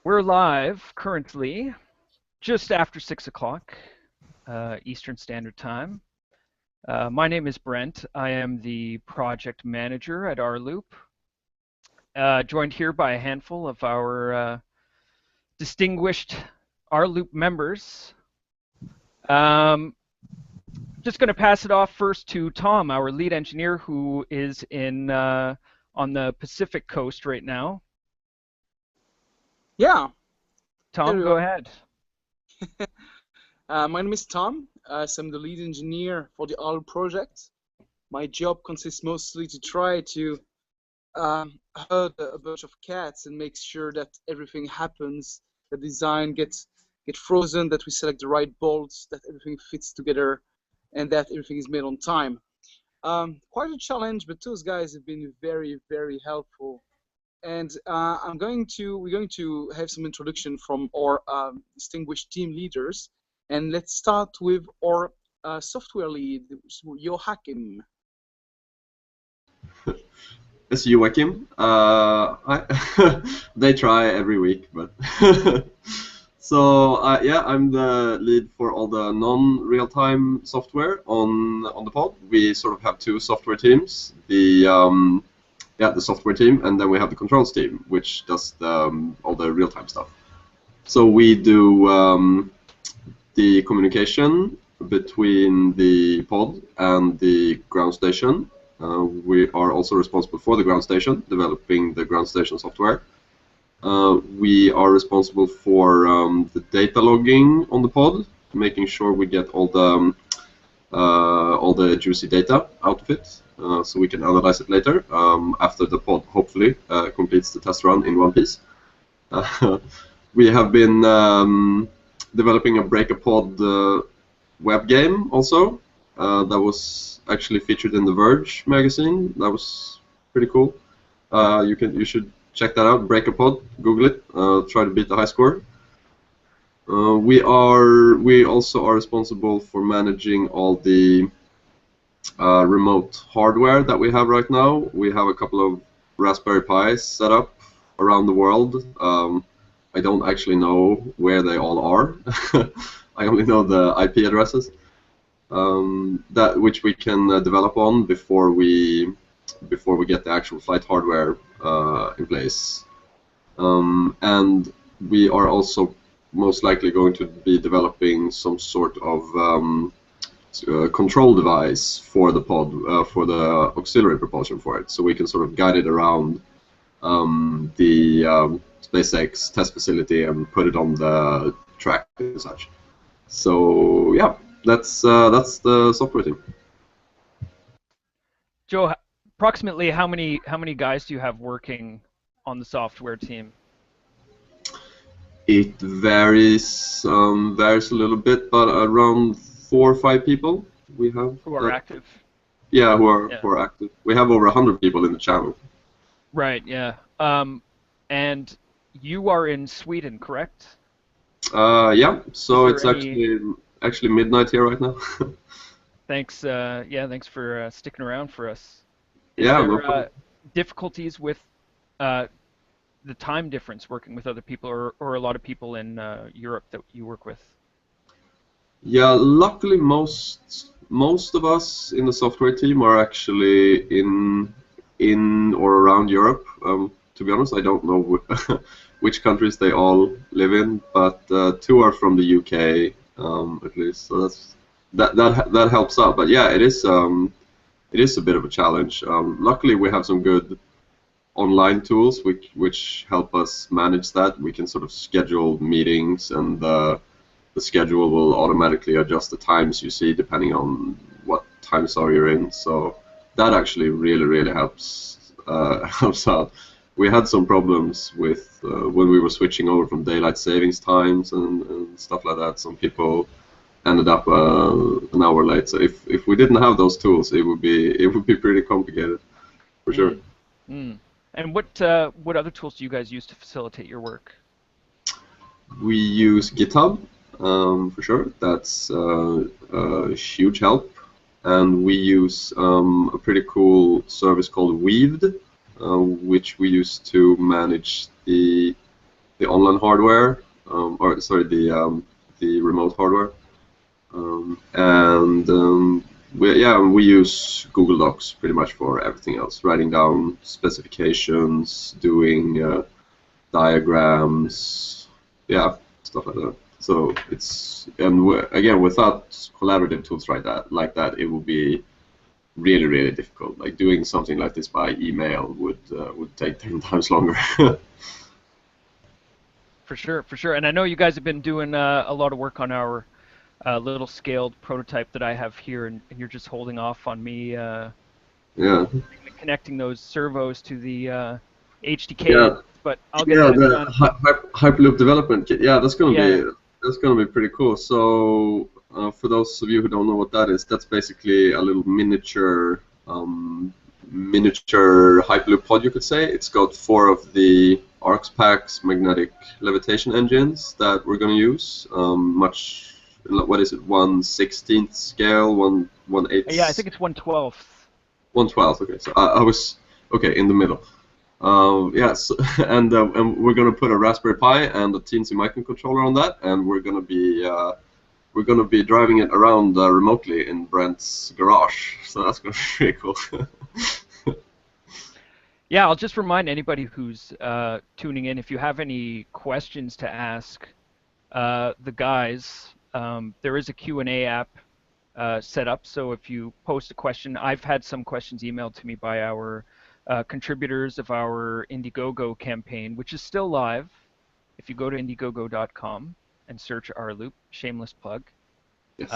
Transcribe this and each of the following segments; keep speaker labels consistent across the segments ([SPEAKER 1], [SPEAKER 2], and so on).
[SPEAKER 1] We're live currently just after 6 o'clock Eastern Standard Time. My name is Brent. I am the project manager at rLoop, joined here by a handful of our distinguished rLoop members. Just going to pass it off first to Tom, our lead engineer, who is on the Pacific coast right now.
[SPEAKER 2] Yeah.
[SPEAKER 1] Tom, go ahead.
[SPEAKER 2] My name is Tom. So I'm the lead engineer for the Aero project. My job consists mostly to try to herd a bunch of cats and make sure that everything happens, the design gets frozen, that we select the right bolts, that everything fits together, and that everything is made on time. Quite a challenge, but those guys have been very, very helpful. And we're going to have some introduction from our distinguished team leaders. And let's start with our software lead, Joakim.
[SPEAKER 3] It's Joakim. They try every week, but so yeah, I'm the lead for all the non-real-time software on the pod. We sort of have two software teams. The software team, and then we have the controls team, which does all the real-time stuff. So we do the communication between the pod and the ground station. We are also responsible for the ground station, developing the ground station software. We are responsible for the data logging on the pod, making sure we get all the juicy data out of it. So we can analyze it later after the pod hopefully completes the test run in one piece. We have been developing a Break-a-Pod web game also that was actually featured in the Verge magazine. That was pretty cool. You should check that out. Break-a-Pod, Google it. Try to beat the high score. We also are responsible for managing all the remote hardware that we have right now. We have a couple of Raspberry Pis set up around the world. I don't actually know where they all are. I only know the IP addresses which we can develop on before we get the actual flight hardware in place. And we are also most likely going to be developing some sort of control device for the pod, for the auxiliary propulsion for it, so we can sort of guide it around the SpaceX test facility and put it on the track and such. So yeah, that's the software team.
[SPEAKER 1] Joe, approximately how many guys do you have working on the software team?
[SPEAKER 3] It varies a little bit, but around 4 or 5 people we have.
[SPEAKER 1] Who are active?
[SPEAKER 3] Yeah, who are active. We have over 100 people in the channel.
[SPEAKER 1] Right. Yeah. And you are in Sweden, correct?
[SPEAKER 3] Yeah. So it's actually midnight here right now.
[SPEAKER 1] Thanks. Thanks for sticking around for us.
[SPEAKER 3] Is there
[SPEAKER 1] difficulties with the time difference working with other people, or a lot of people in Europe that you work with?
[SPEAKER 3] Yeah, luckily most of us in the software team are actually in or around Europe. To be honest, I don't know which countries they all live in, but 2 are from the UK at least. So that helps out. But yeah, it is a bit of a challenge. Luckily, we have some good online tools which help us manage that. We can sort of schedule meetings, and the schedule will automatically adjust the times you see depending on what time zone you're in. So that actually really helps out. We had some problems with when we were switching over from daylight savings times and stuff like that. Some people ended up an hour late. So if we didn't have those tools, it would be pretty complicated, for sure.
[SPEAKER 1] And what other tools do you guys use to facilitate your work?
[SPEAKER 3] We use GitHub, for sure. That's a huge help. And we use a pretty cool service called Weaved, which we use to manage the online hardware, or sorry, the remote hardware, we use Google Docs pretty much for everything else, writing down specifications, doing diagrams, yeah, stuff like that. So it's, and again, without collaborative tools like that, it would be really, really difficult. Like doing something like this by email would take 10 times longer.
[SPEAKER 1] For sure, for sure. And I know you guys have been doing a lot of work on our little scaled prototype that I have here, and you're just holding off on me
[SPEAKER 3] Yeah.
[SPEAKER 1] connecting those servos to the HDK.
[SPEAKER 3] Yeah.
[SPEAKER 1] But I'll get
[SPEAKER 3] Yeah,
[SPEAKER 1] that
[SPEAKER 3] the
[SPEAKER 1] done.
[SPEAKER 3] Hyperloop development kit. Yeah, that's gonna
[SPEAKER 1] Yeah.
[SPEAKER 3] be pretty cool. So for those of you who don't know what that is, that's basically a little miniature Hyperloop pod, you could say. It's got 4 of the ArcPack's magnetic levitation engines that we're gonna use. What is it? 1/16th scale, 1/8.
[SPEAKER 1] Yeah, I think it's 1/12.
[SPEAKER 3] 1/12. Okay, so I was okay in the middle. Yes, and we're gonna put a Raspberry Pi and a Teensy microcontroller on that, and we're gonna be driving it around remotely in Brent's garage. So that's gonna be pretty cool.
[SPEAKER 1] Yeah, I'll just remind anybody who's tuning in, if you have any questions to ask the guys, there is a Q&A app set up. So if you post a question, I've had some questions emailed to me by our contributors of our Indiegogo campaign, which is still live. If you go to indiegogo.com and search rLoop, shameless plug.
[SPEAKER 3] Yes.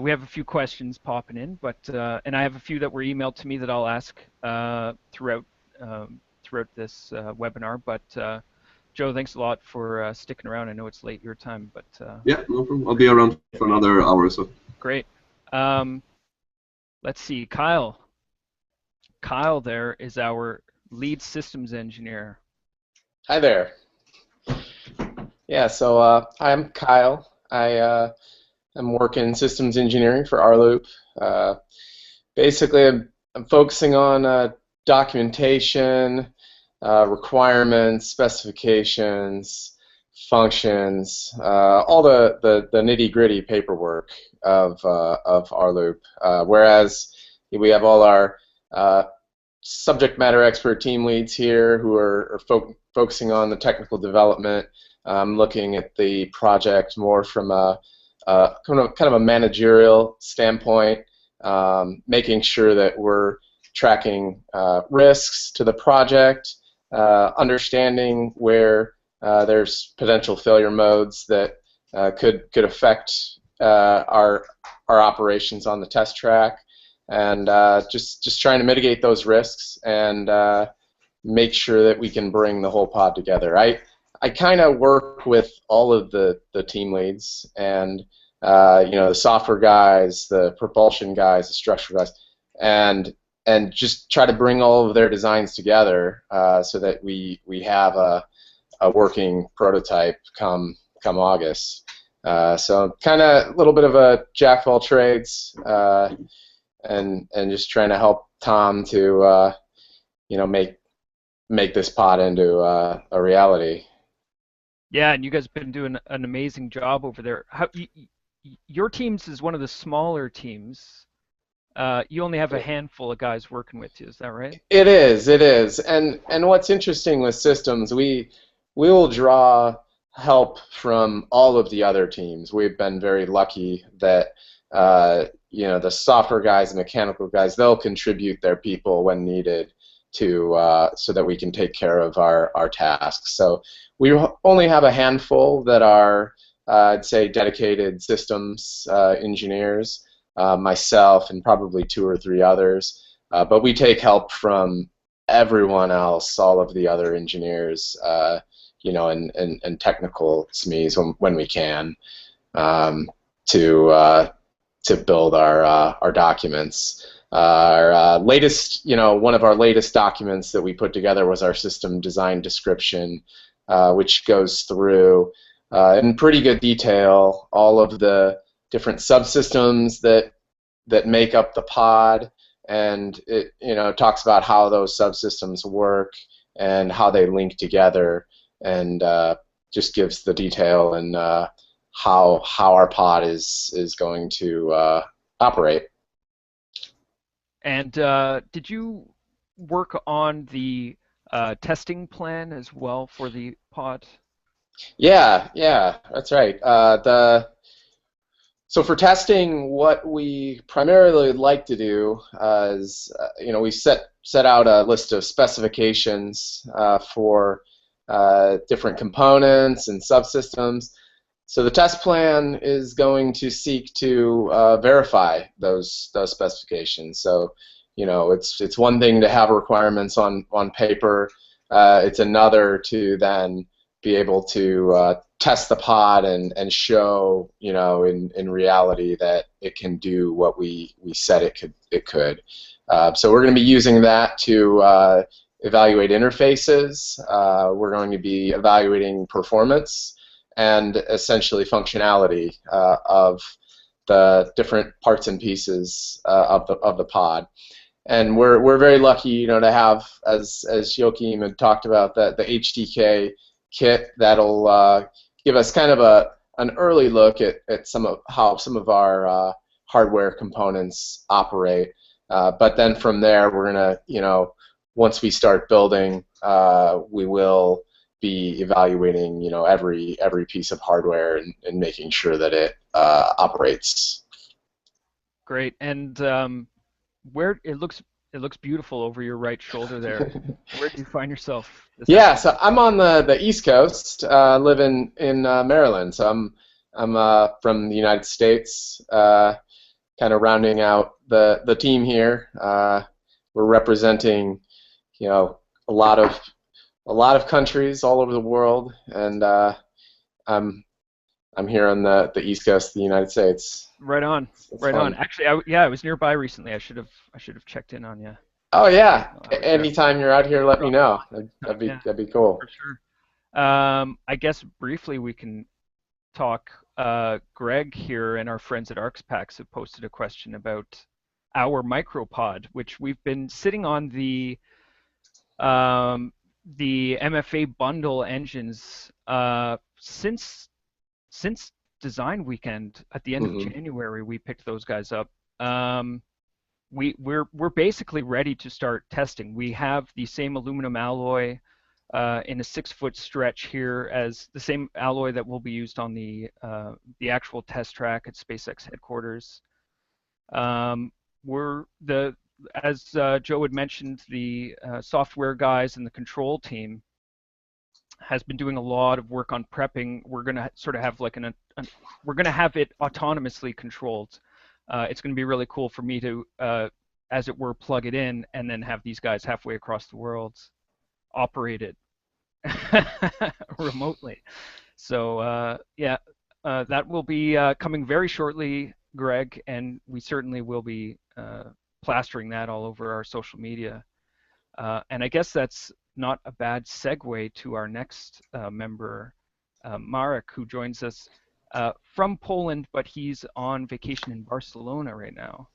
[SPEAKER 1] We have a few questions popping in, but and I have a few that were emailed to me that I'll ask throughout this webinar. But Joe, thanks a lot for sticking around. I know it's late your time, but
[SPEAKER 3] yeah, no problem. I'll be around for another hour or so.
[SPEAKER 1] Great. Let's see, Kyle. Kyle there is our lead systems engineer.
[SPEAKER 4] Hi there. Yeah, so I'm Kyle. I'm working systems engineering for rLoop. Basically, I'm focusing on documentation, requirements, specifications, functions, all the nitty-gritty paperwork of rLoop. Whereas we have all our subject matter expert team leads here who are focusing on the technical development, looking at the project more from a kind of a managerial standpoint, making sure that we're tracking risks to the project, understanding where there's potential failure modes that could affect our operations on the test track, and just trying to mitigate those risks and make sure that we can bring the whole pod together. I kind of work with all of the team leads, and the software guys, the propulsion guys, the structural guys, and just try to bring all of their designs together so that we have a working prototype come August. So kind of a little bit of a jack of all trades, and just trying to help Tom to make this pod into a reality.
[SPEAKER 1] Yeah, and you guys have been doing an amazing job over there. Your teams is one of the smaller teams. You only have a handful of guys working with you, is that right?
[SPEAKER 4] It is. And what's interesting with systems, we will draw help from all of the other teams. We've been very lucky that the software guys and mechanical guys, they'll contribute their people when needed to so that we can take care of our tasks. So we only have a handful that are I'd say dedicated systems engineers, myself and probably 2 or 3 others, but we take help from everyone else, all of the other engineers, and technical SMEs when we can, to build our documents. Our latest, one of our latest documents that we put together was our system design description, which goes through in pretty good detail all of the different subsystems that make up the pod, and it talks about how those subsystems work and how they link together, and just gives the detail and how our pod is going to operate.
[SPEAKER 1] And did you work on the testing plan as well for the pod?
[SPEAKER 4] Yeah, that's right. So for testing, what we primarily like to do is, we set out a list of specifications for different components and subsystems. So the test plan is going to seek to verify those specifications. So, it's one thing to have requirements on paper. It's another to then be able to test the pod and show, in reality that it can do what we said it could. So we're going to be using that to evaluate interfaces. We're going to be evaluating performance and essentially functionality of the different parts and pieces of the pod. And we're very lucky, to have, as Joakim had talked about, the HDK kit that'll give us kind of an early look at how some of our hardware components operate. But then from there, we're gonna, once we start building, we will be evaluating, every piece of hardware and making sure that it operates.
[SPEAKER 1] Great. And where it looks beautiful over your right shoulder there. Where do you find yourself?
[SPEAKER 4] Yeah, so I'm on the East Coast, living in Maryland. So I'm from the United States, kind of rounding out the team here. We're representing, a lot of countries all over the world, and I'm here on the East Coast of the United States.
[SPEAKER 1] Right on,
[SPEAKER 4] It's
[SPEAKER 1] right
[SPEAKER 4] fun.
[SPEAKER 1] on. Actually, I was nearby recently. I should have checked in on you.
[SPEAKER 4] Oh yeah, anytime you're out here, let me know.
[SPEAKER 1] Yeah.
[SPEAKER 4] That'd be cool.
[SPEAKER 1] For sure. I guess briefly we can talk. Greg here and our friends at ArcsPax have posted a question about our micropod, which we've been sitting on the MFA bundle engines since design weekend at the end of January. We picked those guys up. We're basically ready to start testing. We have the same aluminum alloy in a 6-foot stretch here as the same alloy that will be used on the actual test track at SpaceX headquarters. As Joe had mentioned, the software guys and the control team has been doing a lot of work on prepping. We're going to sort of have like we're going to have it autonomously controlled. It's going to be really cool for me to, as it were, plug it in and then have these guys halfway across the world operate it remotely. So that will be coming very shortly, Greg, and we certainly will be plastering that all over our social media. And I guess that's not a bad segue to our next member, Marek, who joins us from Poland, but he's on vacation in Barcelona right now.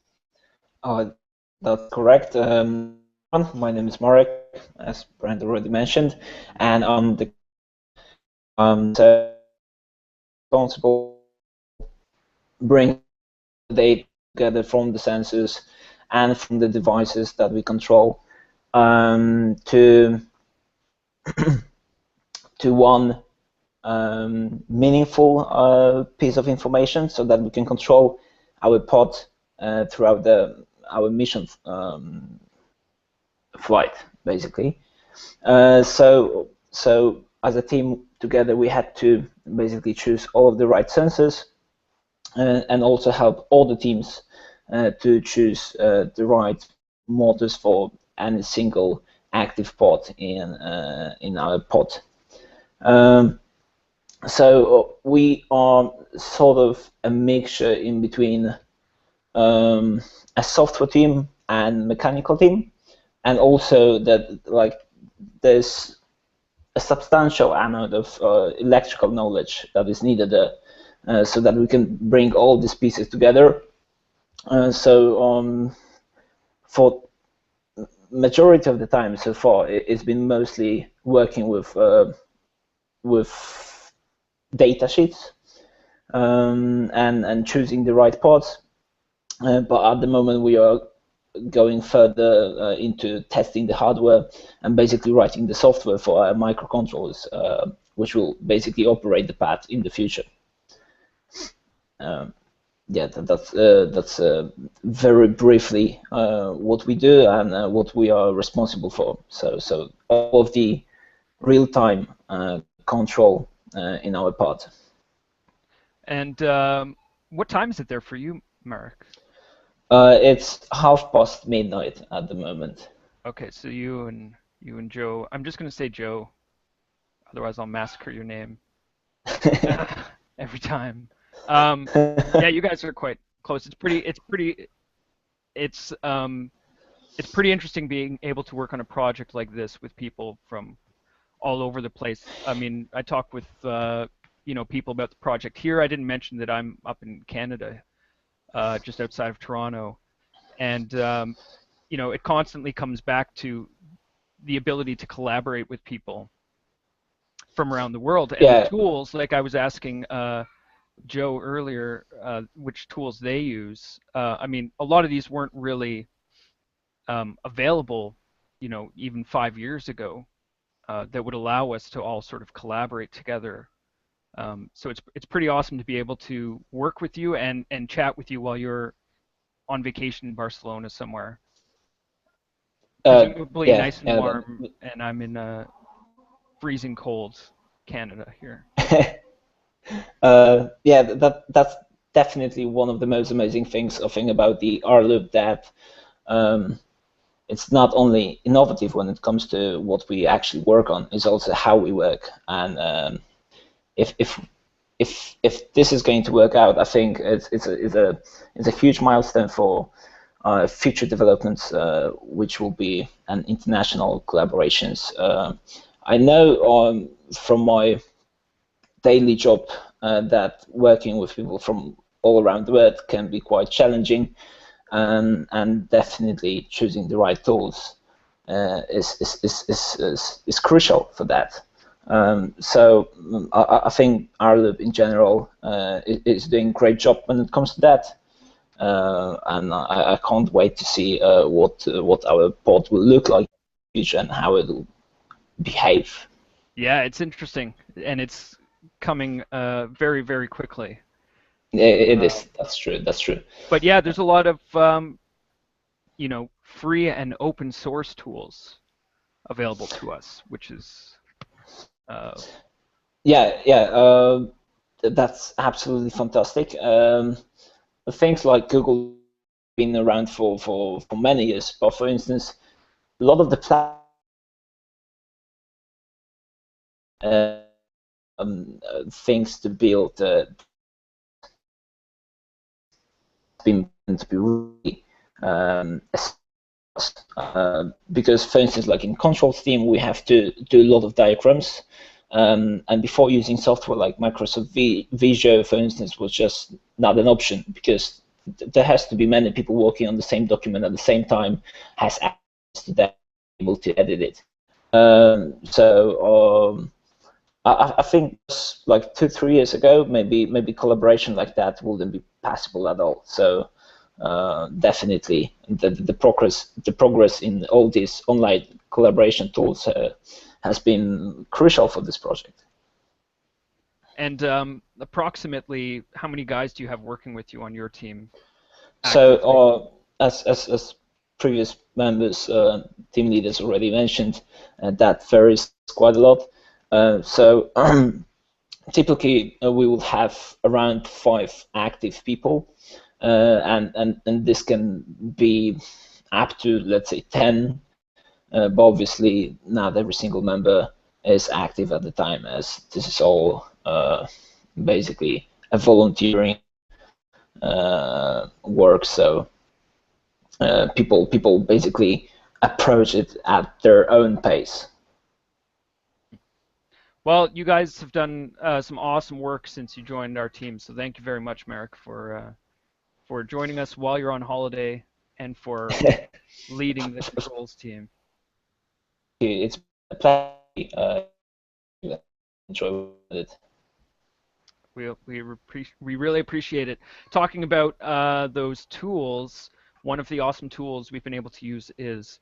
[SPEAKER 5] That's correct. My name is Marek, as Brent already mentioned, and I'm the responsible bring the data together from the sensors and from the devices that we control to one meaningful piece of information, so that we can control our pod throughout our mission flight, basically. So as a team together, we had to basically choose all of the right sensors and also help all the teams to choose the right motors for any single active pod in our pod. So we are sort of a mixture in between a software team and mechanical team, and also that there's a substantial amount of electrical knowledge that is needed so that we can bring all these pieces together. For majority of the time so far, it's been mostly working with data sheets and choosing the right parts. But at the moment, we are going further into testing the hardware and basically writing the software for our microcontrollers, which will basically operate the pad in the future. Yeah, that's very briefly what we do and what we are responsible for. So all of the real-time control in our pod.
[SPEAKER 1] And what time is it there for you, Marek?
[SPEAKER 5] It's midnight at the moment.
[SPEAKER 1] Okay, so you and Joe. I'm just gonna say Joe, otherwise I'll massacre your name every time. Yeah, you guys are quite close. It's pretty interesting being able to work on a project like this with people from all over the place. I mean, I talk with people about the project here. I didn't mention that I'm up in Canada, just outside of Toronto, and it constantly comes back to the ability to collaborate with people from around the world. And the tools, like I was asking Joe earlier, which tools they use. I mean, a lot of these weren't really available, even 5 years ago, that would allow us to all sort of collaborate together. So it's pretty awesome to be able to work with you and chat with you while you're on vacation in Barcelona somewhere. Presumably nice and warm, and I'm in freezing cold Canada here.
[SPEAKER 5] Yeah, that's definitely one of the most amazing things about the rLoop, that it's not only innovative when it comes to what we actually work on, it's also how we work. And if this is going to work out, I think it's a huge milestone for future developments, which will be an international collaborations. I know from my daily job that working with people from all around the world can be quite challenging, and definitely choosing the right tools is crucial for that. So I think rLoop in general is doing a great job when it comes to that, and I can't wait to see what our pod will look like in the future and how it will behave.
[SPEAKER 1] Yeah, it's interesting, and it's coming very, very quickly.
[SPEAKER 5] It is. That's true.
[SPEAKER 1] But yeah, there's a lot of free and open source tools available to us, which is
[SPEAKER 5] that's absolutely fantastic. Things like Google have been around for many years, but for instance, a lot of the things to build been to be really because, for instance, like in control team, we have to do a lot of diagrams, and before using software like Microsoft Visio, for instance, was just not an option, because there has to be many people working on the same document at the same time, has access to that, able to edit it. I think like 2-3 years ago, maybe collaboration like that wouldn't be possible at all. So definitely the progress in all these online collaboration tools has been crucial for this project.
[SPEAKER 1] And approximately how many guys do you have working with you on your team?
[SPEAKER 5] So as previous members, team leaders already mentioned, that varies quite a lot. So typically we will have around 5 active people, and this can be up to, let's say, 10, but obviously not every single member is active at the time, as this is all basically a volunteering work. So people basically approach it at their own pace.
[SPEAKER 1] Well, you guys have done some awesome work since you joined our team, so thank you very much, Marek, for joining us while you're on holiday. and for leading the controls team.
[SPEAKER 5] It's a pleasure. Enjoy it.
[SPEAKER 1] We really appreciate it. Talking about those tools, one of the awesome tools we've been able to use is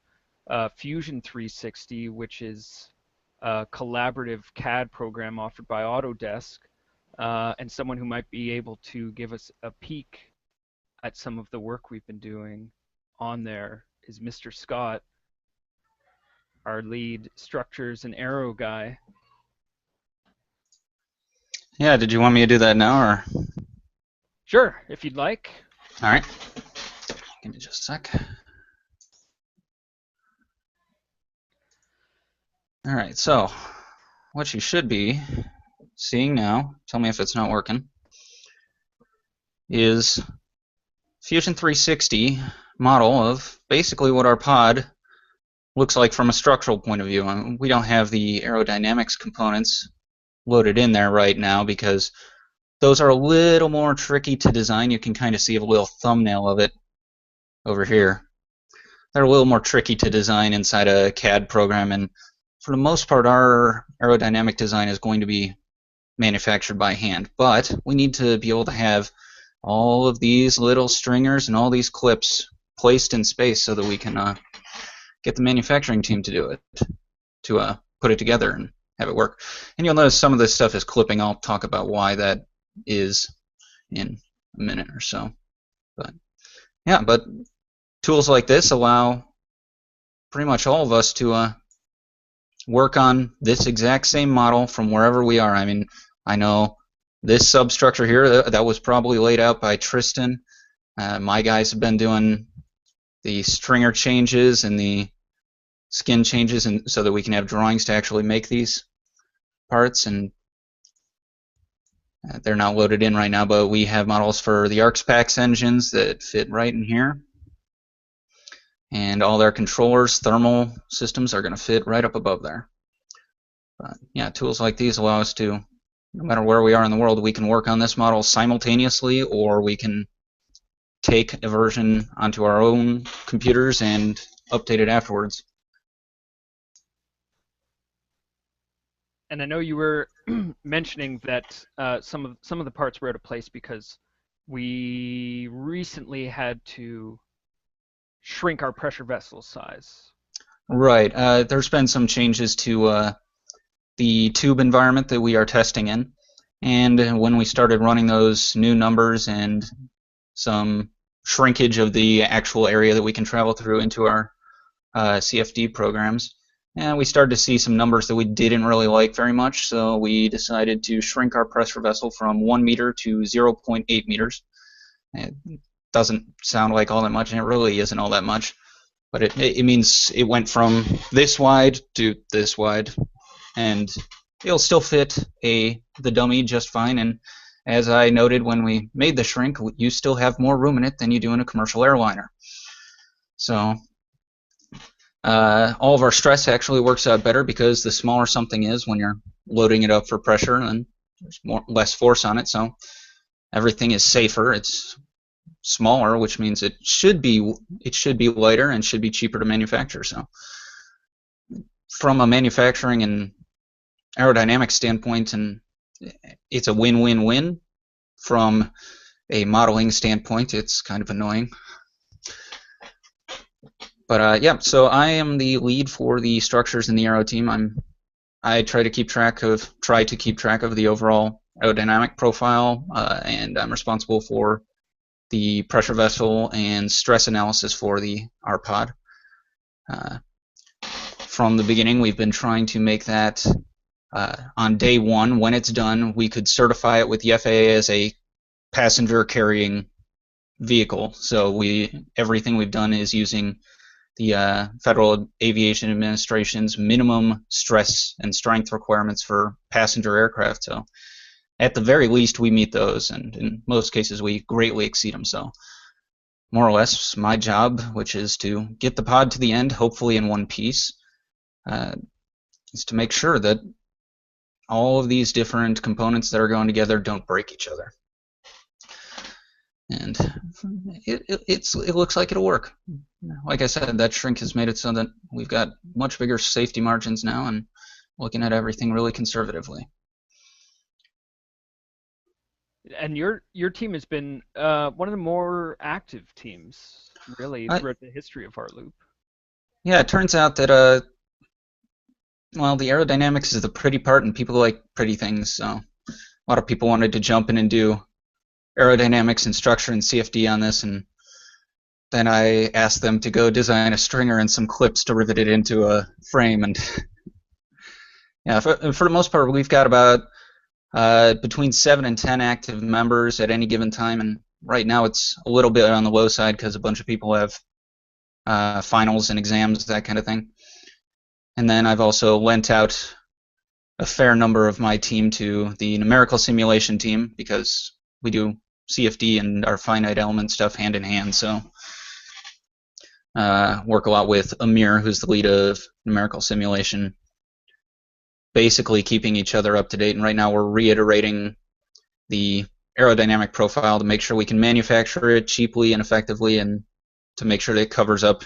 [SPEAKER 1] Fusion 360, which is a collaborative CAD program offered by Autodesk, and someone who might be able to give us a peek at some of the work we've been doing on there is Mr. Scott, our lead structures and Aero guy.
[SPEAKER 6] Yeah, did you want me to do that now, or?
[SPEAKER 1] Sure, if you'd like.
[SPEAKER 6] All right. Give me just a sec. All right, so what you should be seeing now, tell me if it's not working, is Fusion 360 model of basically what our pod looks like from a structural point of view. I mean, we don't have the aerodynamics components loaded in there right now because those are a little more tricky to design. You can kind of see a little thumbnail of it over here. They're a little more tricky to design inside a CAD program, and for the most part our aerodynamic design is going to be manufactured by hand, but we need to be able to have all of these little stringers and all these clips placed in space so that we can get the manufacturing team to do it, to put it together and have it work. And you'll notice some of this stuff is clipping. I'll talk about why that is in a minute or so. But yeah, but tools like this allow pretty much all of us to work on this exact same model from wherever we are. I mean, I know this substructure here, that was probably laid out by Tristan. My guys have been doing the stringer changes and the skin changes, and so that we can have drawings to actually make these parts, and they're not loaded in right now, but we have models for the ArcSpax engines that fit right in here, and all their controllers, thermal systems are going to fit right up above there. But yeah, tools like these allow us to, no matter where we are in the world, we can work on this model simultaneously, or we can take a version onto our own computers and update it afterwards.
[SPEAKER 1] And I know you were mentioning that some of the parts were out of place because we recently had to shrink our pressure vessel size.
[SPEAKER 6] Right. There's been some changes to the tube environment that we are testing in, and when we started running those new numbers and some shrinkage of the actual area that we can travel through into our CFD programs, and we started to see some numbers that we didn't really like very much, so we decided to shrink our pressure vessel from 1 meter to 0.8 meters. It doesn't sound like all that much, and it really isn't all that much, but it means it went from this wide to this wide, and it'll still fit the dummy just fine. And as I noted when we made the shrink, you still have more room in it than you do in a commercial airliner. So all of our stress actually works out better, because the smaller something is when you're loading it up for pressure, then there's less force on it, so everything is safer. It's smaller, which means it should be lighter and should be cheaper to manufacture. So from a manufacturing and aerodynamic standpoint, and it's a win-win-win. From a modeling standpoint, it's kind of annoying. But yeah, so I am the lead for the structures in the Aero team. I try to keep track of the overall aerodynamic profile, and I'm responsible for the pressure vessel and stress analysis for the rPod. From the beginning, we've been trying to make that on day one, when it's done, we could certify it with the FAA as a passenger carrying vehicle. So everything we've done is using the Federal Aviation Administration's minimum stress and strength requirements for passenger aircraft. So at the very least, we meet those, and in most cases, we greatly exceed them. So more or less, my job, which is to get the pod to the end, hopefully in one piece, is to make sure that all of these different components that are going together don't break each other. and it looks like it'll work. Like I said, that shrink has made it so that we've got much bigger safety margins now, and looking at everything really conservatively.
[SPEAKER 1] And your team has been one of the more active teams, really, throughout the history of rLoop.
[SPEAKER 6] Yeah, it turns out that well, the aerodynamics is the pretty part, and people like pretty things. So a lot of people wanted to jump in and do aerodynamics and structure and CFD on this, and then I asked them to go design a stringer and some clips to rivet it into a frame. And yeah, for the most part, we've got about between 7 and 10 active members at any given time, and right now it's a little bit on the low side because a bunch of people have finals and exams, that kind of thing. And then I've also lent out a fair number of my team to the numerical simulation team because we do CFD and our finite element stuff hand in hand. So work a lot with Amir, who's the lead of numerical simulation, basically keeping each other up to date. And right now we're reiterating the aerodynamic profile to make sure we can manufacture it cheaply and effectively, and to make sure that it covers up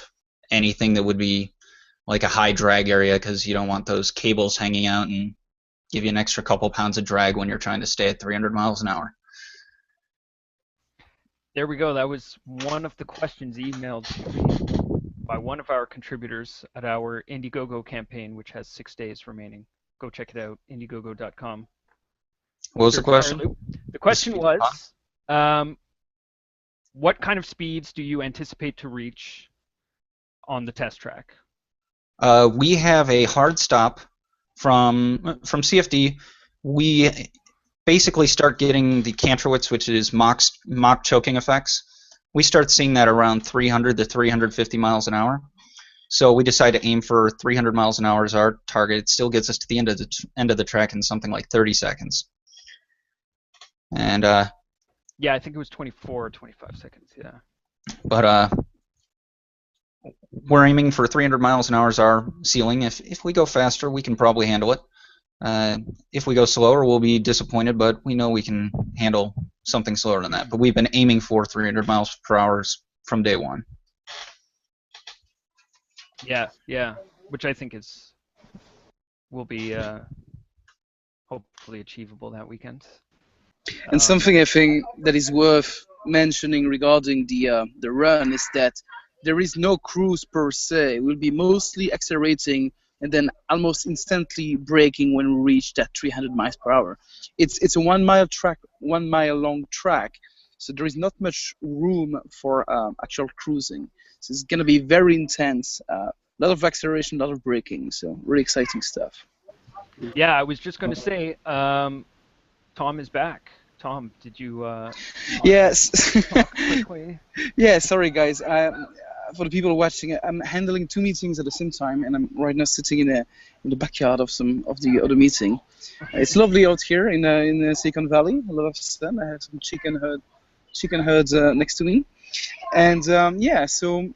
[SPEAKER 6] anything that would be like a high drag area, because you don't want those cables hanging out and give you an extra couple pounds of drag when you're trying to stay at 300 miles an hour.
[SPEAKER 1] There we go. That was one of the questions emailed to me by one of our contributors at our Indiegogo campaign, which has 6 days remaining. Go check it out, indiegogo.com.
[SPEAKER 6] What was the question?
[SPEAKER 1] The question was, what kind of speeds do you anticipate to reach on the test track?
[SPEAKER 6] We have a hard stop from CFD. We basically start getting the Kantrowitz, which is mock choking effects. We start seeing that around 300 to 350 miles an hour. So we decide to aim for 300 miles an hour as our target. It still gets us to the end of the track in something like 30 seconds. And
[SPEAKER 1] yeah, I think it was 24 or 25 seconds. Yeah.
[SPEAKER 6] But we're aiming for 300 miles an hour as our ceiling. If we go faster, we can probably handle it. If we go slower, we'll be disappointed, but we know we can handle something slower than that. But we've been aiming for 300 miles per hour from day one.
[SPEAKER 1] Yeah, which I think will be hopefully achievable that weekend.
[SPEAKER 2] And something I think that is worth mentioning regarding the run is that there is no cruise per se. We'll be mostly accelerating and then almost instantly braking when we reach that 300 miles per hour. It's a 1 mile track, 1 mile long track, so there is not much room for actual cruising. So it's going to be very intense. A lot of acceleration, a lot of braking. So really exciting stuff.
[SPEAKER 1] Yeah, I was just going to say, Tom is back. Tom, did you?
[SPEAKER 2] Yes.
[SPEAKER 1] Talk quickly?
[SPEAKER 2] Yeah. Sorry, guys. For the people watching, I'm handling 2 meetings at the same time, and I'm right now sitting in the backyard of the other meeting. It's lovely out here in Silicon Valley. A lot of sun. I have some chicken herds next to me, and yeah. So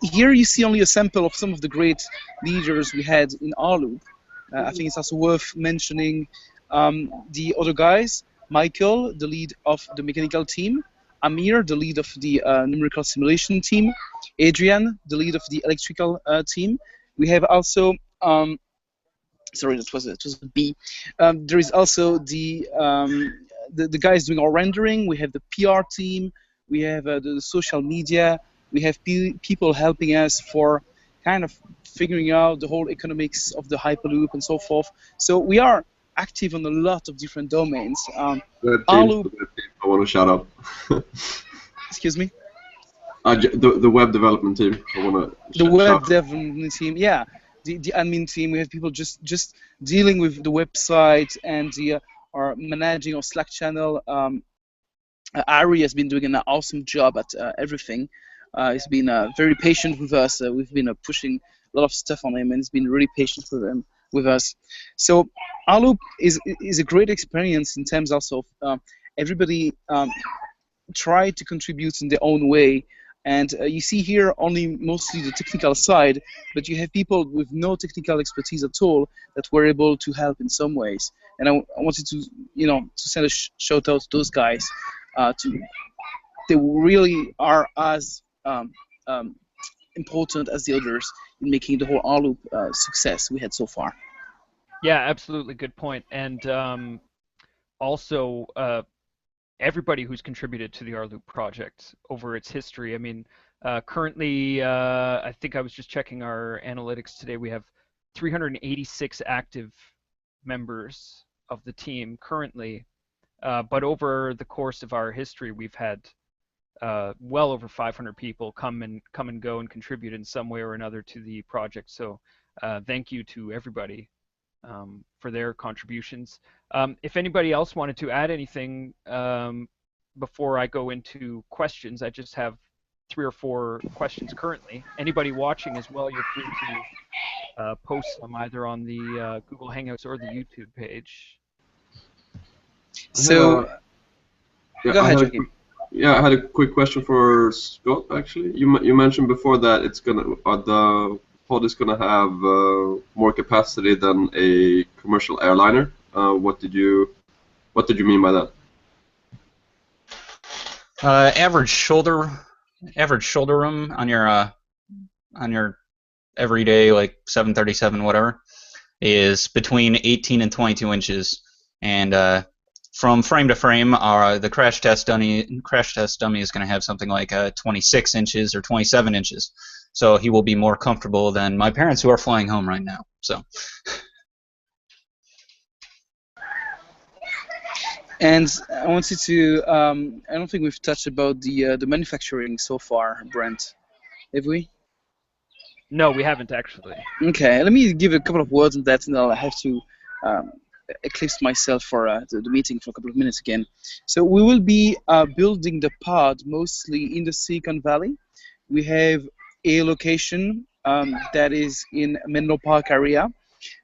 [SPEAKER 2] here you see only a sample of some of the great leaders we had in rLoop. I think it's also worth mentioning the other guys. Michael, the lead of the mechanical team. Amir, the lead of the numerical simulation team. Adrian, the lead of the electrical team. We have also, sorry, that was a B. There is also the guys doing our rendering. We have the PR team. We have the social media. We have people helping us for kind of figuring out the whole economics of the Hyperloop and so forth. So we are active on a lot of different domains.
[SPEAKER 3] I want to shout out.
[SPEAKER 2] Excuse me?
[SPEAKER 3] The web development team. I want to
[SPEAKER 2] the web development team, yeah. The admin team. We have people just dealing with the website and are managing our Slack channel. Ari has been doing an awesome job at everything. He's been very patient with us. We've been pushing a lot of stuff on him, and he's been really patient with us. So rLoop is a great experience in terms also of everybody try to contribute in their own way. And you see here only mostly the technical side, but you have people with no technical expertise at all that were able to help in some ways. and I wanted to, to send a shout out to those guys. They really are as important as the others in making the whole rLoop success we had so far.
[SPEAKER 1] Yeah, absolutely, good point. And also, everybody who's contributed to the rLoop project over its history. I mean, currently, I think I was just checking our analytics today. We have 386 active members of the team currently, but over the course of our history, we've had well over 500 people come and go and contribute in some way or another to the project. So thank you to everybody for their contributions. If anybody else wanted to add anything before I go into questions, I just have 3 or 4 questions currently. Anybody watching as well, you're free to post them either on the Google Hangouts or the YouTube page.
[SPEAKER 2] So,
[SPEAKER 3] yeah,
[SPEAKER 2] go ahead, Joakim.
[SPEAKER 3] Yeah, I had a quick question for Scott. Actually, you mentioned before that it's gonna the pod is gonna have more capacity than a commercial airliner. What did you mean by that?
[SPEAKER 6] Average shoulder room on your everyday, like 737 whatever, is between 18 and 22 inches, and from frame to frame, the crash test dummy is going to have something like 26 inches or 27 inches. So he will be more comfortable than my parents who are flying home right now. So.
[SPEAKER 2] And I wanted to, I don't think we've touched about the manufacturing so far, Brent. Have we?
[SPEAKER 1] No, we haven't actually.
[SPEAKER 2] Okay, let me give a couple of words on that, and I'll have to eclipse myself for the meeting for a couple of minutes again. So we will be building the pod mostly in the Silicon Valley. We have a location that is in Menlo Park area.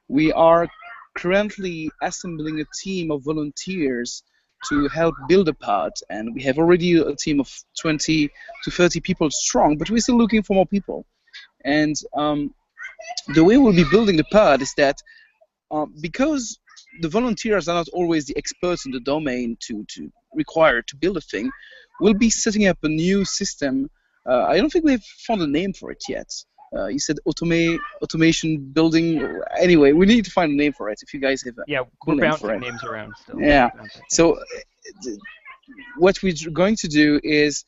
[SPEAKER 2] We are currently assembling a team of volunteers to help build a pod, and we have already a team of 20 to 30 people strong, but we're still looking for more people. And the way we'll be building the pod is that because the volunteers are not always the experts in the domain to require to build a thing, we'll be setting up a new system. I don't think we've found a name for it yet. You said automation building. Anyway, we need to find a name for it. If you guys have a cool
[SPEAKER 1] we're
[SPEAKER 2] name for
[SPEAKER 1] bouncing
[SPEAKER 2] it.
[SPEAKER 1] names around still.
[SPEAKER 2] Yeah. So what we're going to do is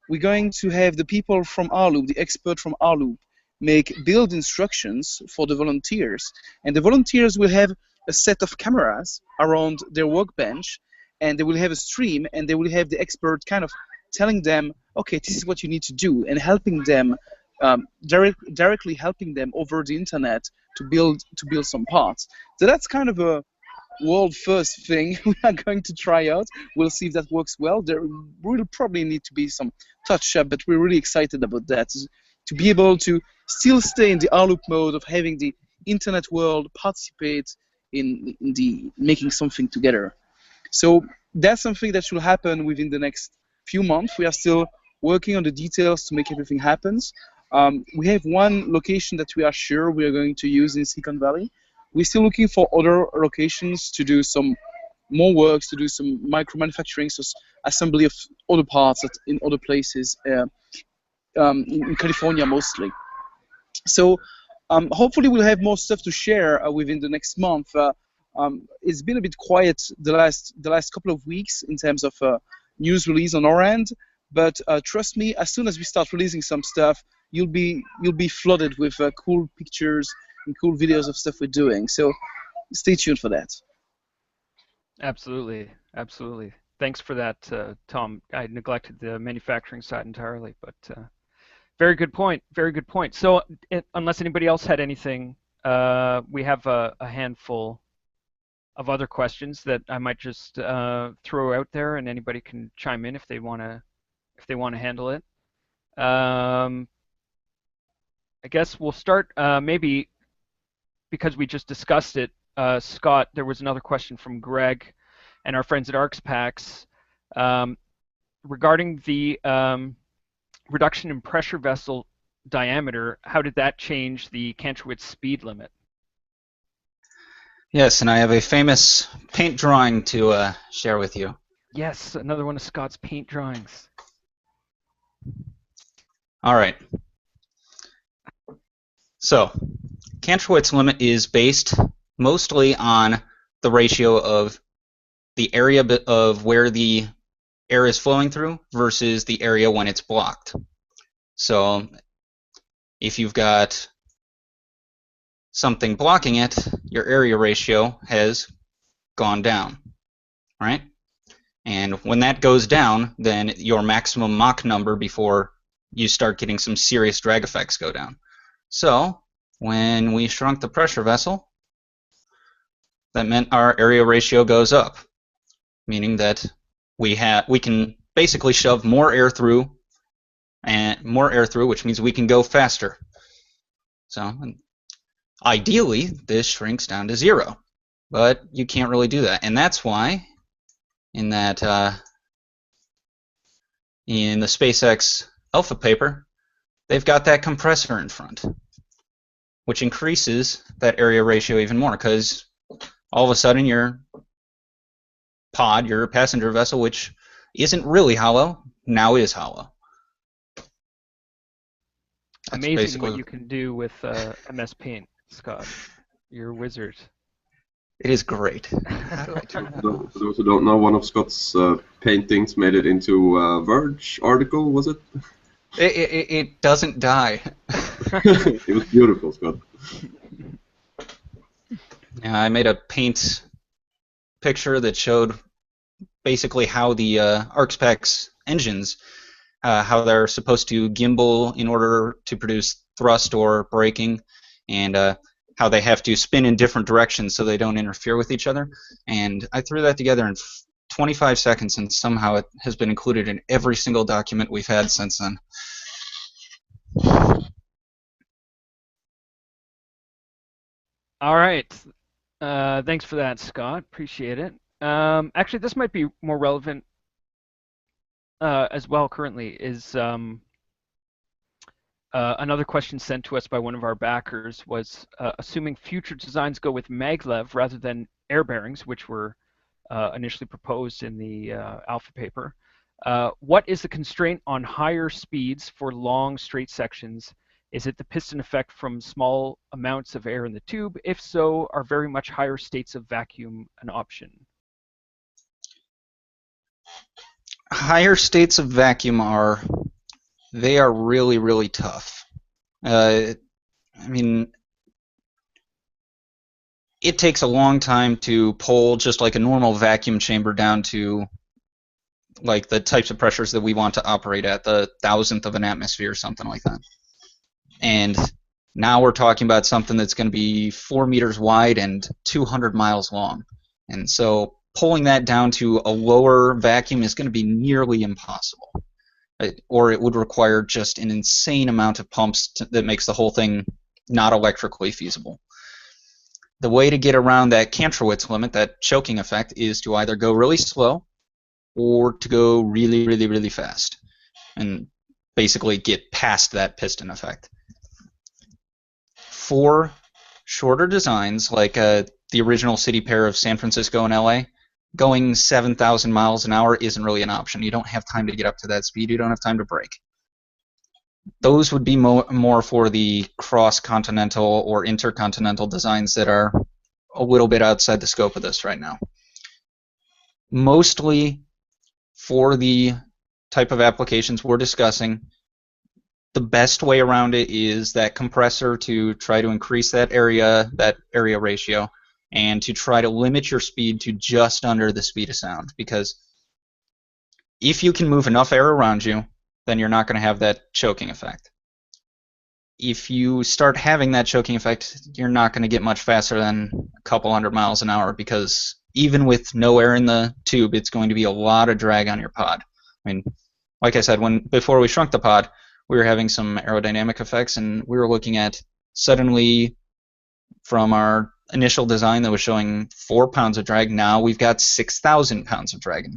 [SPEAKER 2] we're going to have the people from rLoop, the expert from rLoop, make build instructions for the volunteers, and the volunteers will have a set of cameras around their workbench, and they will have a stream, and they will have the expert kind of telling them, okay, this is what you need to do, and helping them, directly helping them over the internet to build some parts. So that's kind of a world first thing we are going to try out. We'll see if that works well. There will probably need to be some touch up, but we're really excited about that, to be able to still stay in the rLoop mode of having the internet world participate in the making something together. So that's something that should happen within the next few months. We are still working on the details to make everything happen. We have one location that we are sure we are going to use in Silicon Valley. We're still looking for other locations to do some more works, to do some micro manufacturing, so assembly of other parts in other places, in California mostly. So hopefully we'll have more stuff to share within the next month. It's been a bit quiet the last couple of weeks in terms of news release on our end, but trust me, as soon as we start releasing some stuff, you'll be flooded with cool pictures and cool videos of stuff we're doing. So stay tuned for that.
[SPEAKER 1] Absolutely, absolutely. Thanks for that, Tom. I neglected the manufacturing side entirely, but very good point. Very good point. So, unless anybody else had anything, we have a handful of other questions that I might just throw out there, and anybody can chime in if they want to handle it. I guess we'll start maybe because we just discussed it. Scott, there was another question from Greg and our friends at ArcsPax regarding the reduction in pressure vessel diameter. How did that change the Kantrowitz speed limit?
[SPEAKER 6] Yes, and I have a famous paint drawing to share with you.
[SPEAKER 1] Yes, another one of Scott's paint drawings.
[SPEAKER 6] All right. So, Kantrowitz limit is based mostly on the ratio of the area of where the air is flowing through versus the area when it's blocked. So, if you've got something blocking it, your area ratio has gone down, right? And when that goes down, then your maximum Mach number before you start getting some serious drag effects go down. So when we shrunk the pressure vessel, that meant our area ratio goes up, meaning that we can basically shove more air through, which means we can go faster. So ideally, this shrinks down to 0, but you can't really do that, and that's why in the SpaceX Alpha paper, they've got that compressor in front, which increases that area ratio even more, because all of a sudden your pod, your passenger vessel, which isn't really hollow, now is hollow. That's
[SPEAKER 1] Amazing
[SPEAKER 6] basically
[SPEAKER 1] what you can do with MS Paint, Scott. You're a wizard.
[SPEAKER 6] It is great.
[SPEAKER 3] For those who don't know, one of Scott's paintings made it into a Verge article, was it?
[SPEAKER 6] It doesn't die.
[SPEAKER 3] It was beautiful, Scott.
[SPEAKER 6] Yeah, I made a paint picture that showed basically how the ArcSpex engines, how they're supposed to gimbal in order to produce thrust or braking, and how they have to spin in different directions so they don't interfere with each other. And I threw that together in 25 seconds, and somehow it has been included in every single document we've had since then.
[SPEAKER 1] All right. Thanks for that, Scott. Appreciate it. Actually, this might be more relevant as well currently, is another question sent to us by one of our backers was, assuming future designs go with maglev rather than air bearings, which were initially proposed in the Alpha paper, what is the constraint on higher speeds for long straight sections? Is it the piston effect from small amounts of air in the tube? If so, are very much higher states of vacuum an option?
[SPEAKER 6] Higher states of vacuum are really, really tough. I mean, it takes a long time to pull just like a normal vacuum chamber down to like the types of pressures that we want to operate at, the 1,000th of an atmosphere or something like that. And now we're talking about something that's going to be 4 meters wide and 200 miles long. And so pulling that down to a lower vacuum is going to be nearly impossible. Or it would require just an insane amount of pumps that makes the whole thing not electrically feasible. The way to get around that Kantrowitz limit, that choking effect, is to either go really slow or to go really, really, really fast and basically get past that piston effect. For shorter designs, like the original city pair of San Francisco and LA, going 7,000 miles an hour isn't really an option. You don't have time to get up to that speed. You don't have time to brake. Those would be more for the cross-continental or intercontinental designs that are a little bit outside the scope of this right now. Mostly for the type of applications we're discussing, the best way around it is that compressor to try to increase that area ratio, and to try to limit your speed to just under the speed of sound. Because if you can move enough air around you, then you're not going to have that choking effect. If you start having that choking effect, you're not going to get much faster than a couple 100 miles an hour, because even with no air in the tube, it's going to be a lot of drag on your pod. I mean, like I said, before we shrunk the pod, we were having some aerodynamic effects, and we were looking at suddenly from our initial design that was showing 4 pounds of drag, now we've got 6,000 pounds of drag.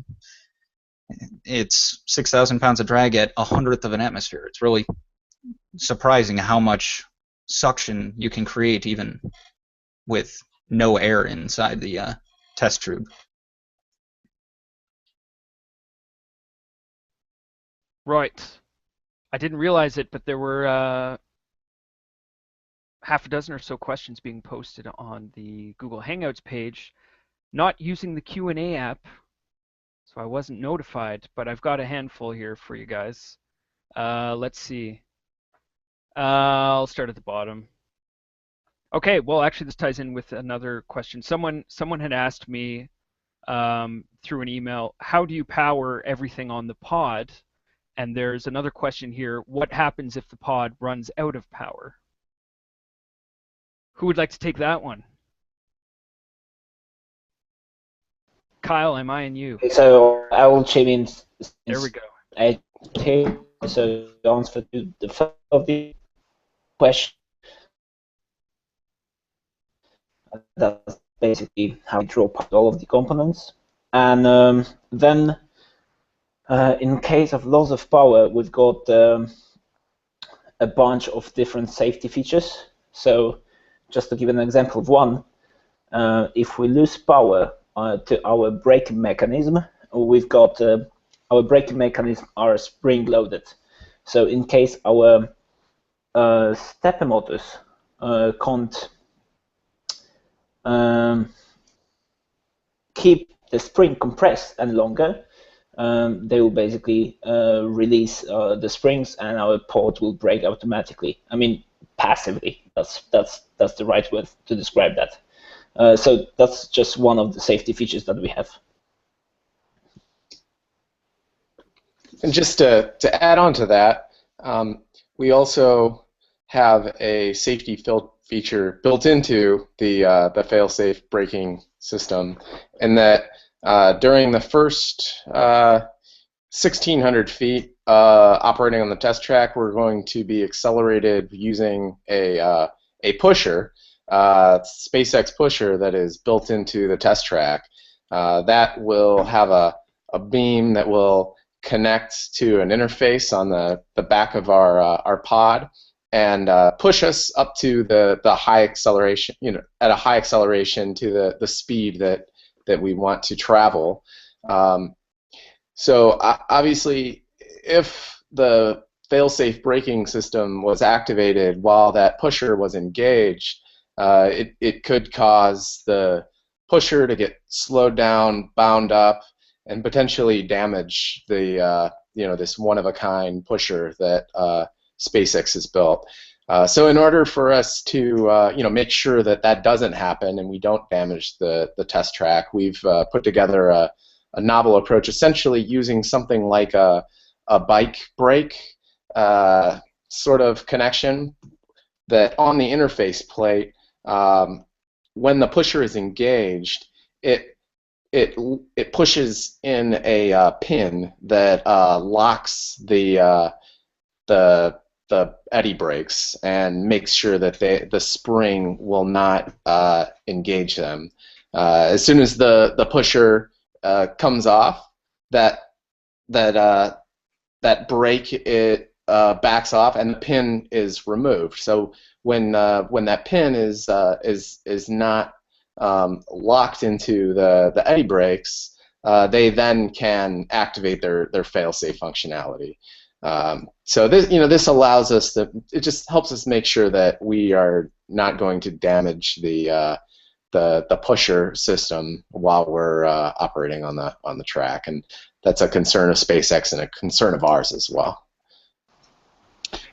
[SPEAKER 6] It's 6,000 pounds of drag at 100th of an atmosphere. It's really surprising how much suction you can create even with no air inside the test tube.
[SPEAKER 1] Right. I didn't realize it, but there were half a dozen or so questions being posted on the Google Hangouts page, not using the Q&A app, so I wasn't notified, but I've got a handful here for you guys. Let's see. I'll start at the bottom. Okay, well, actually, this ties in with another question. Someone had asked me through an email, how do you power everything on the pod? And there's another question here, what happens if the pod runs out of power? Who would like to take that one? Kyle, am I and you?
[SPEAKER 5] So I will chime in.
[SPEAKER 1] There we go.
[SPEAKER 5] I take so the answer to the first of the question. That's basically how we draw all of the components. And then in case of loss of power, we've got a bunch of different safety features. So just to give an example of one, if we lose power to our braking mechanism, we've got our braking mechanism are spring loaded. So in case our stepper motors can't keep the spring compressed any longer, they will basically release the springs, and our pod will break automatically. I mean, passively. That's the right word to describe that. So that's just one of the safety features that we have.
[SPEAKER 4] And just to add on to that, we also have a safety feature built into the fail-safe braking system, in that during the first 1,600 feet operating on the test track, we're going to be accelerated using a pusher, SpaceX pusher that is built into the test track. That will have a beam that will connect to an interface on the back of our pod, and push us up to the high acceleration, at a high acceleration to the speed that we want to travel. So obviously, if the fail-safe braking system was activated while that pusher was engaged, it could cause the pusher to get slowed down, bound up, and potentially damage the this one-of-a-kind pusher that SpaceX has built. So in order for us to make sure that that doesn't happen and we don't damage the test track, we've put together a novel approach, essentially using something like a bike brake sort of connection, that on the interface plate, when the pusher is engaged, it pushes in a pin that locks the eddy brakes and makes sure that the spring will not engage them. As soon as the pusher comes off, that brake, it backs off and the pin is removed. So when that pin is not locked into the eddy brakes, they then can activate their fail-safe functionality. So this allows us to, it just helps us make sure that we are not going to damage the pusher system while we're operating on the track, and that's a concern of SpaceX and a concern of ours as well.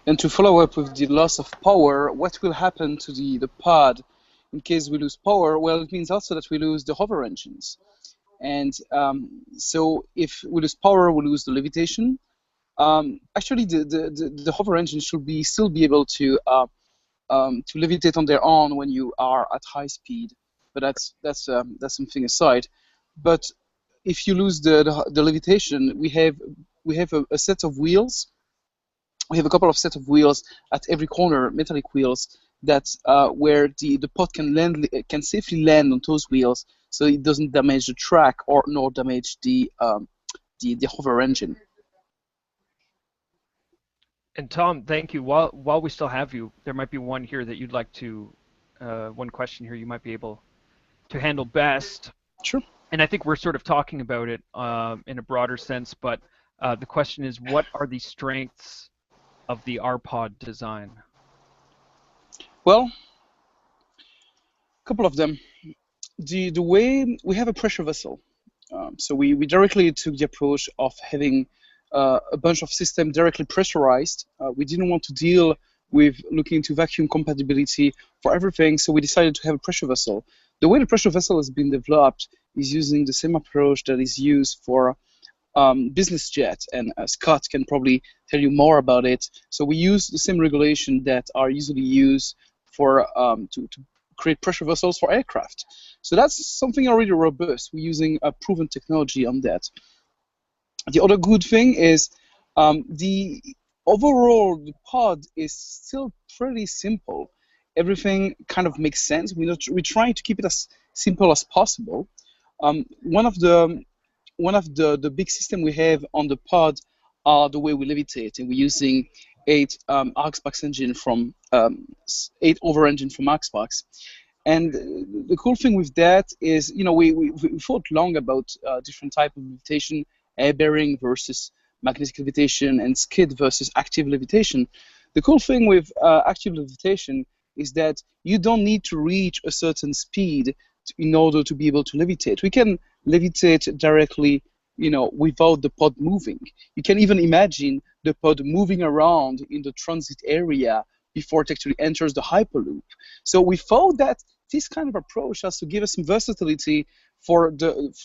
[SPEAKER 2] And to follow up with the loss of power, what will happen to the pod in case we lose power? Well, it means also that we lose the hover engines. And so if we lose power, we lose the levitation. Actually, the hover engine should still be able to levitate on their own when you are at high speed. But that's something aside. But if you lose the levitation, we have a set of wheels. We have a couple of set of wheels at every corner, metallic wheels, that where the pod can safely land on those wheels, so it doesn't damage the track nor damage the hover engine.
[SPEAKER 1] And Tom, thank you. While we still have you, there might be one here that you'd like to, one question here you might be able to handle best.
[SPEAKER 2] Sure.
[SPEAKER 1] And I think we're sort of talking about it in a broader sense, but the question is, what are the strengths of the rPod design?
[SPEAKER 2] Well, a couple of them. The way we have a pressure vessel, so we directly took the approach of having a bunch of systems directly pressurized. We didn't want to deal with looking into vacuum compatibility for everything, so we decided to have a pressure vessel. The way the pressure vessel has been developed is using the same approach that is used for business jet, and Scott can probably tell you more about it. So we use the same regulation that are usually used for to create pressure vessels for aircraft. So that's something already robust. We're using a proven technology on that. The other good thing is the overall pod is still pretty simple. Everything kind of makes sense. We're trying to keep it as simple as possible. One of the big system we have on the pod are the way we levitate, and we're using 8 Arcsparks engine from 8 over engine from Arcsparks. And the cool thing with that is, we thought long about different type of levitation, air bearing versus magnetic levitation, and skid versus active levitation. The cool thing with active levitation is that you don't need to reach a certain speed in order to be able to levitate. We can levitate directly, without the pod moving. You can even imagine the pod moving around in the transit area before it actually enters the Hyperloop. So we thought that this kind of approach has to give us some versatility for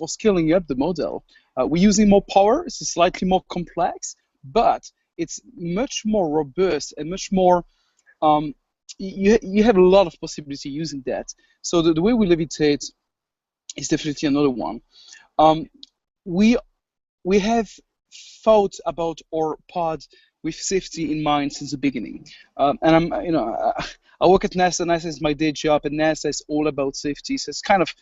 [SPEAKER 2] scaling up the model. We're using more power. It's slightly more complex, but it's much more robust and much more. You have a lot of possibility using that. So the way we levitate is definitely another one. We have thought about our pod with safety in mind since the beginning. And I work at NASA. NASA is my day job, and NASA is all about safety. So it's kind of,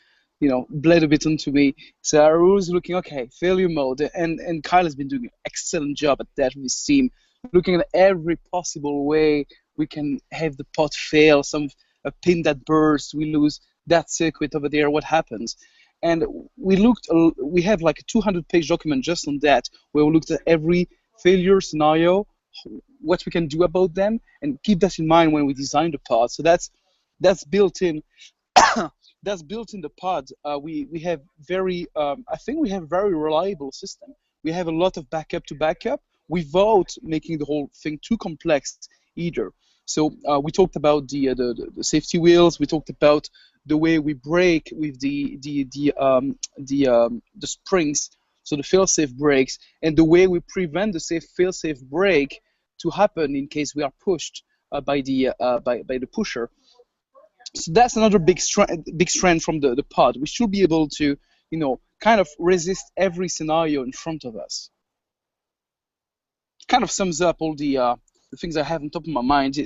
[SPEAKER 2] bled a bit into me. So I was looking, okay, failure mode, and Kyle has been doing an excellent job at that with his team, looking at every possible way we can have the pod fail. A pin that bursts, we lose that circuit over there. What happens? And we have like a 200-page document just on that, where we looked at every failure scenario, what we can do about them, and keep that in mind when we design the pod. So that's built in. That's built in the pod. We have I think we have very reliable system. We have a lot of backup to backup without making the whole thing too complex either. So we talked about the safety wheels. We talked about the way we brake with the springs, so the fail-safe brakes, and the way we prevent the fail-safe brake to happen in case we are pushed by the pusher. So that's another big strength from the pod. We should be able to, kind of resist every scenario in front of us. Kind of sums up all the things I have on top of my mind.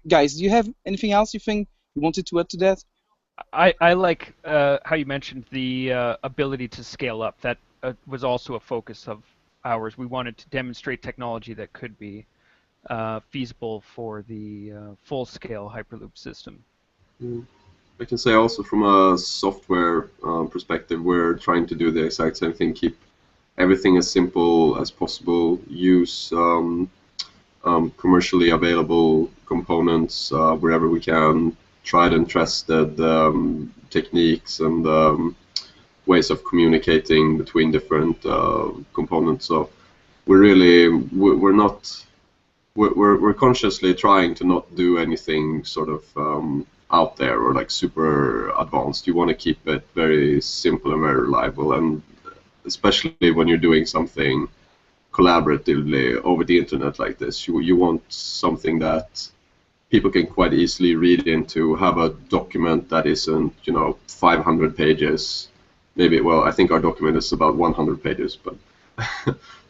[SPEAKER 2] Guys, do you have anything else you think you wanted to add to that?
[SPEAKER 1] I like how you mentioned the ability to scale up. That was also a focus of ours. We wanted to demonstrate technology that could be feasible for the full-scale Hyperloop system.
[SPEAKER 3] I can say also from a software perspective, we're trying to do the exact same thing, keep everything as simple as possible, use commercially available components wherever we can, tried and trusted techniques and ways of communicating between different components. So we're consciously trying to not do anything sort of out there or like super advanced. You want to keep it very simple and very reliable, and especially when you're doing something collaboratively over the internet like this, you want something that people can quite easily read into, have a document that isn't 500 pages. Maybe, well, I think our document is about 100 pages, but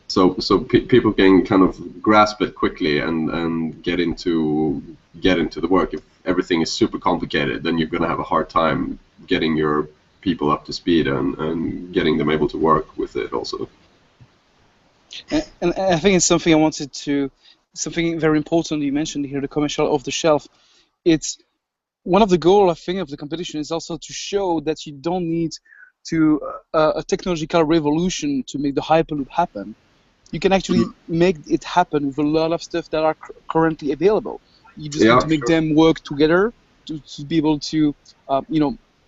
[SPEAKER 3] so people can kind of grasp it quickly and get into the work. If everything is super complicated, then you're going to have a hard time getting your people up to speed and getting them able to work with it also.
[SPEAKER 2] And I think it's something very important you mentioned here, the commercial off the shelf. It's one of the goals, I think, of the competition is also to show that you don't need to a technological revolution to make the Hyperloop happen. You can actually make it happen with a lot of stuff that are currently available. You just need to make them work together to be able to,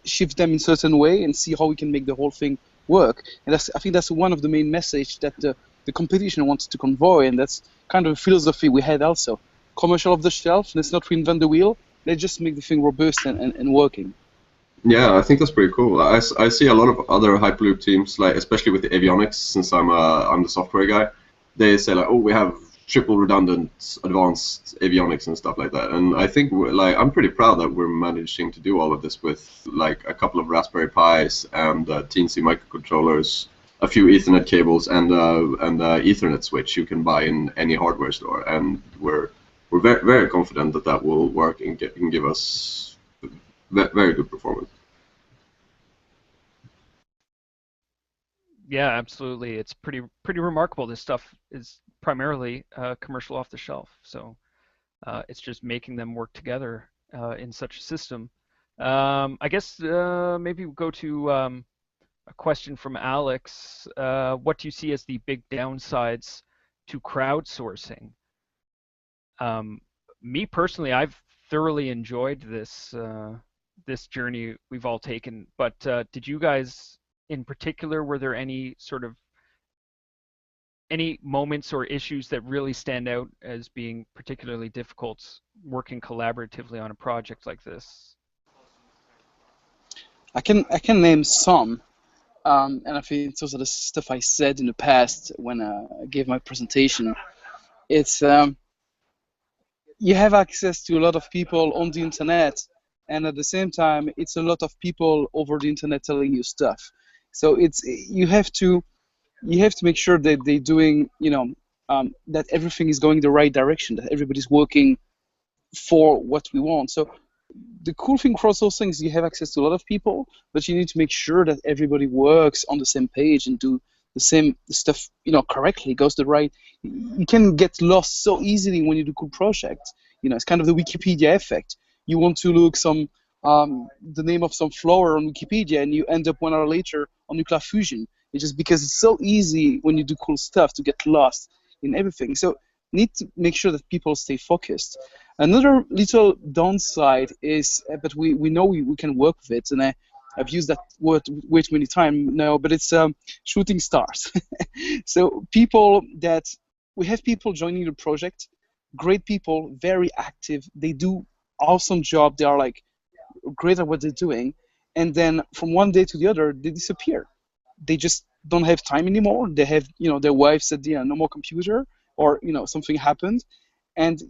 [SPEAKER 2] shift them in a certain way and see how we can make the whole thing work. And I think that's one of the main message that the competition wants to convey, and that's kind of a philosophy we had also. Commercial off the shelf, let's not reinvent the wheel, let's just make the thing robust and working.
[SPEAKER 3] Yeah, I think that's pretty cool. I see a lot of other Hyperloop teams, like especially with the avionics, since I'm the software guy. They say like, oh, we have triple redundant advanced avionics and stuff like that. And I think I'm pretty proud that we're managing to do all of this with like a couple of Raspberry Pis and teensy microcontrollers, a few Ethernet cables, and Ethernet switch you can buy in any hardware store. And we're very, very confident that that will work and give us very good performance.
[SPEAKER 1] Yeah, absolutely. It's pretty remarkable. This stuff is primarily commercial off the shelf, so it's just making them work together in such a system. I guess maybe we'll go to a question from Alex. What do you see as the big downsides to crowdsourcing? Me personally, I've thoroughly enjoyed this this journey we've all taken, but did you guys in particular, were there any moments or issues that really stand out as being particularly difficult working collaboratively on a project like this?
[SPEAKER 2] I can name some, and I think those are the stuff I said in the past when I gave my presentation. It's you have access to a lot of people on the internet, and at the same time, it's a lot of people over the internet telling you stuff. So you have to make sure that they're doing, that everything is going the right direction, that everybody's working for what we want. So the cool thing crowdsourcing is you have access to a lot of people, but you need to make sure that everybody works on the same page and do the same stuff, correctly, goes the right. You can get lost so easily when you do cool projects. It's kind of the Wikipedia effect. You want to look the name of some flower on Wikipedia, and you end up 1 hour later on nuclear fusion. It's just because it's so easy when you do cool stuff to get lost in everything. So need to make sure that people stay focused. Another little downside is, but we know we can work with it, and I've used that word way too many times now, but it's shooting stars. So we have people joining the project, great people, very active, they do awesome job, they are like great at what they're doing, and then from one day to the other they disappear. They just don't have time anymore. They have their wife said no more computer, or something happened, and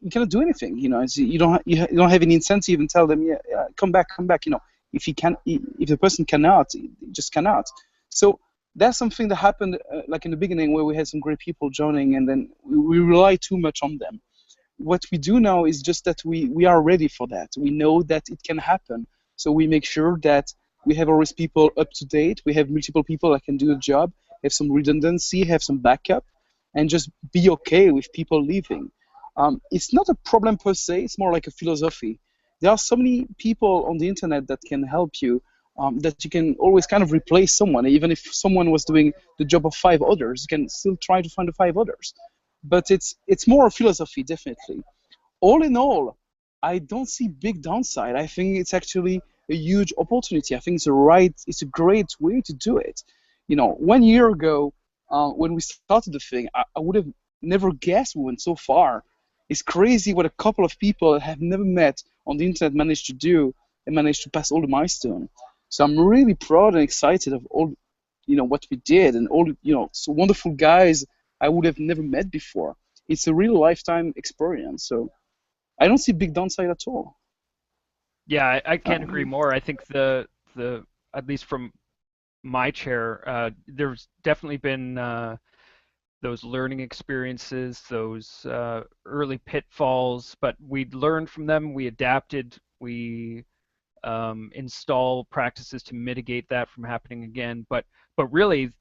[SPEAKER 2] you cannot do anything. You don't have any incentive and tell them come back. If the person cannot, he just cannot. So that's something that happened like in the beginning, where we had some great people joining, and then we rely too much on them. What we do now is just that we are ready for that. We know that it can happen, so we make sure that we have always people up to date. We have multiple people that can do the job, have some redundancy, have some backup, and just be okay with people leaving. It's not a problem per se, it's more like a philosophy. There are so many people on the internet that can help you, that you can always kind of replace someone. Even if someone was doing the job of 5 others, you can still try to find the 5 others. But it's more a philosophy, definitely. All in all, I don't see big downside. I think it's actually a huge opportunity. I think it's a great way to do it. 1 year ago, when we started the thing, I would have never guessed we went so far. It's crazy what a couple of people that have never met on the internet managed to do and managed to pass all the milestones. So I'm really proud and excited of all, what we did, and all, so wonderful guys I would have never met before. It's a real lifetime experience. So I don't see big downside at all.
[SPEAKER 1] Yeah, I can't agree more. I think the at least from my chair, there's definitely been those learning experiences, those early pitfalls, but we learned from them, we adapted, we install practices to mitigate that from happening again. But really,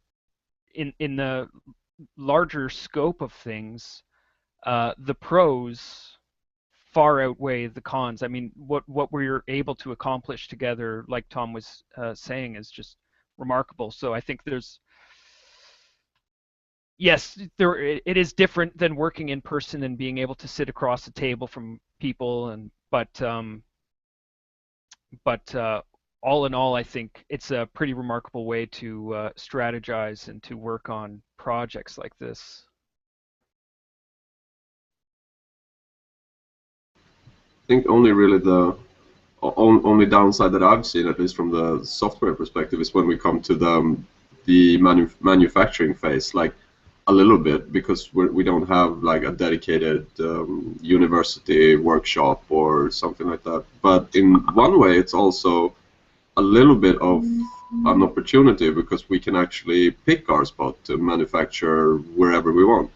[SPEAKER 1] in the larger scope of things, the pros far outweigh the cons. I mean, what we're able to accomplish together, like Tom was saying, is just remarkable. So I think yes, it is different than working in person and being able to sit across the table from people, but all in all, I think it's a pretty remarkable way to strategize and to work on projects like this.
[SPEAKER 3] I think only really the only downside that I've seen, at least from the software perspective, is when we come to the manufacturing phase, like a little bit, because we don't have like a dedicated university workshop or something like that. But in one way, it's also a little bit of an opportunity, because we can actually pick our spot to manufacture wherever we want,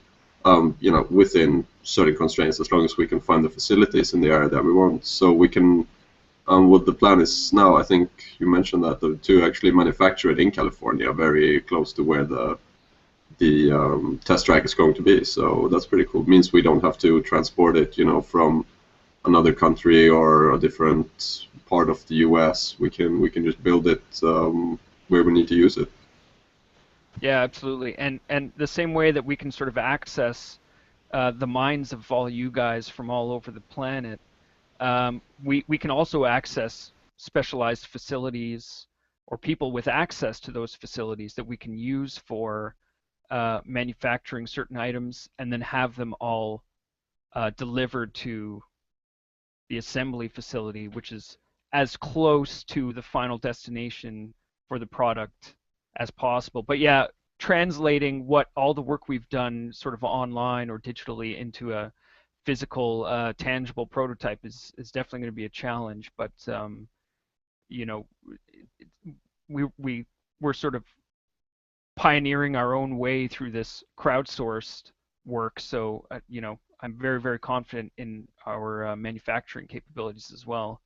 [SPEAKER 3] you know, within certain constraints, as long as we can find the facilities in the area that we want. So we can, what the plan is now, I think you mentioned that, to actually manufacture it in California, very close to where the test track is going to be. So that's pretty cool. It means we don't have to transport it, you know, from another country or a different part of the US. We can just build it where we need to use it.
[SPEAKER 1] Yeah, absolutely. And the same way that we can sort of access the minds of all you guys from all over the planet, we can also access specialized facilities or people with access to those facilities that we can use for manufacturing certain items, and then have them all delivered to the assembly facility, which is as close to the final destination for the product as possible. But yeah, translating what all the work we've done sort of online or digitally into a physical, tangible prototype is definitely going to be a challenge. But you know, we're sort of pioneering our own way through this crowdsourced work. So you know, I'm very, very confident in our manufacturing capabilities as well.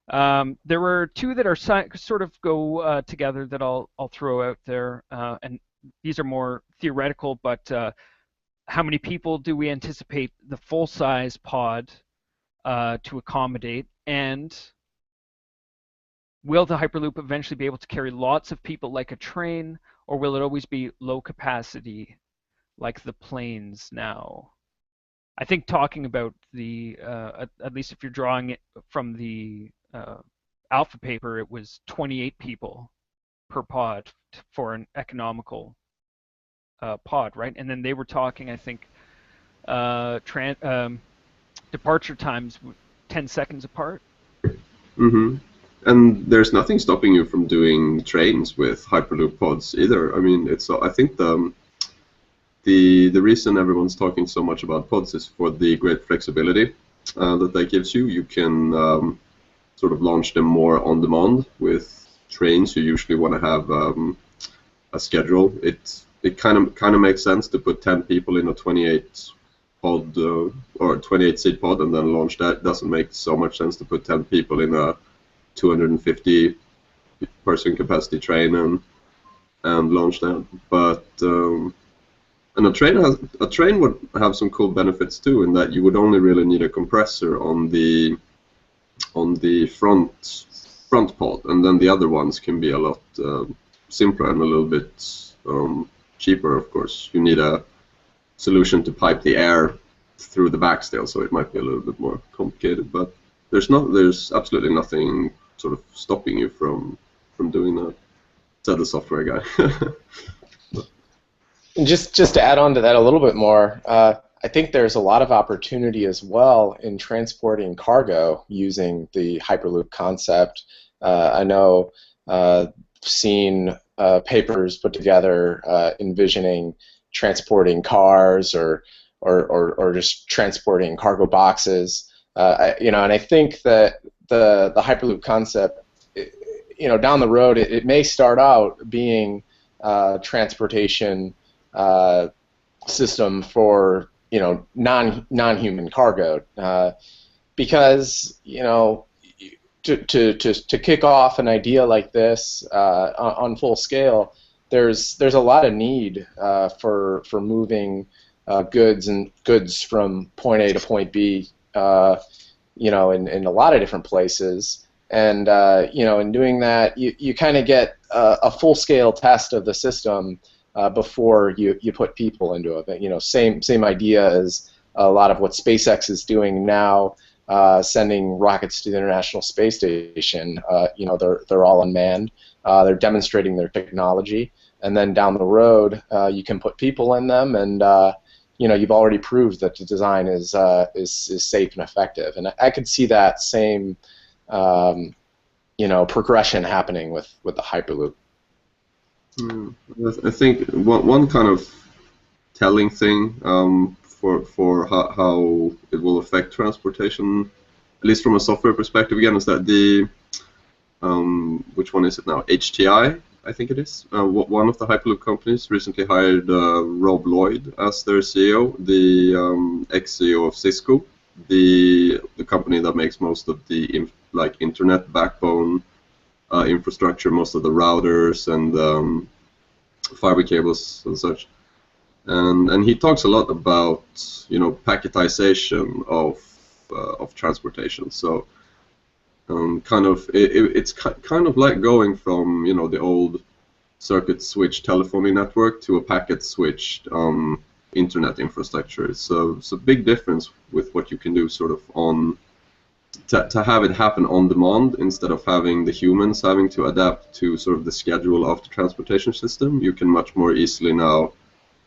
[SPEAKER 1] There were two that are sort of go together that I'll throw out there, and these are more theoretical. But how many people do we anticipate the full-size pod to accommodate? And will the Hyperloop eventually be able to carry lots of people like a train, or will it always be low capacity like the planes now? I think talking about the, at least if you're drawing it from the alpha paper, it was 28 people per pod for an economical pod, right? And then they were talking, I think, departure times 10 seconds apart.
[SPEAKER 3] Mm-hmm. And there's nothing stopping you from doing trains with Hyperloop pods either. I mean, I think the reason everyone's talking so much about pods is for the great flexibility that gives you. You can sort of launch them more on demand. With trains, you usually want to have a schedule. It kind of makes sense to put 10 people in a 28 pod or 28 seat pod and then launch that. It doesn't make so much sense to put 10 people in a 250 person capacity train and launch that. But and a train would have some cool benefits too, in that you would only really need a compressor on the front pod, and then the other ones can be a lot simpler and a little bit cheaper. Of course, you need a solution to pipe the air through the back still, so it might be a little bit more complicated. But there's absolutely nothing sort of stopping you from doing that, said the software guy.
[SPEAKER 4] Just to add on to that a little bit more, I think there's a lot of opportunity as well in transporting cargo using the Hyperloop concept. I know seen papers put together envisioning transporting cars or just transporting cargo boxes. You know, and I think that the Hyperloop concept, you know, down the road, it may start out being transportation system for, you know, non-human cargo, because, you know, to kick off an idea like this on full scale, there's a lot of need for moving goods from point A to point B you know, in a lot of different places. And you know, in doing that, you kind of get a full-scale test of the system before you put people into it. You know, same idea as a lot of what SpaceX is doing now, sending rockets to the International Space Station. You know, they're all unmanned. They're demonstrating their technology, and then down the road, you can put people in them, and you know, you've already proved that the design is safe and effective. And I could see that same you know, progression happening with the Hyperloop.
[SPEAKER 3] I think one kind of telling thing for how it will affect transportation, at least from a software perspective, again, is that the which one is it now? HTI, I think it is. One of the Hyperloop companies recently hired Rob Lloyd as their CEO, the ex-CEO of Cisco, the company that makes most of the like internet backbone infrastructure, most of the routers and fiber cables and such. And he talks a lot about, you know, packetization of transportation. So it's kind of like going from, you know, the old circuit switch telephony network to a packet switched internet infrastructure. So it's a big difference with what you can do sort of on to have it happen on demand instead of having the humans having to adapt to sort of the schedule of the transportation system. You can much more easily now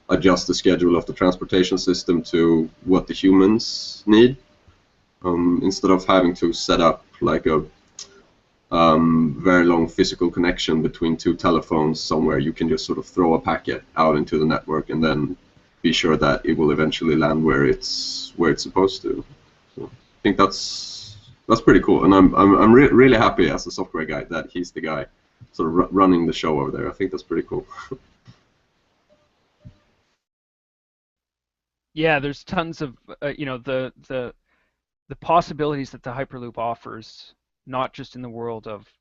[SPEAKER 3] adjust the schedule of the transportation system to what the humans need, instead of having to set up like a very long physical connection between two telephones somewhere. You can just sort of throw a packet out into the network and then be sure that it will eventually land where it's supposed to. So I think that's pretty cool, and I'm really happy as a software guy that he's the guy sort of running the show over there. I think that's pretty cool.
[SPEAKER 1] Yeah, there's tons of you know, the possibilities that the Hyperloop offers, not just in the world of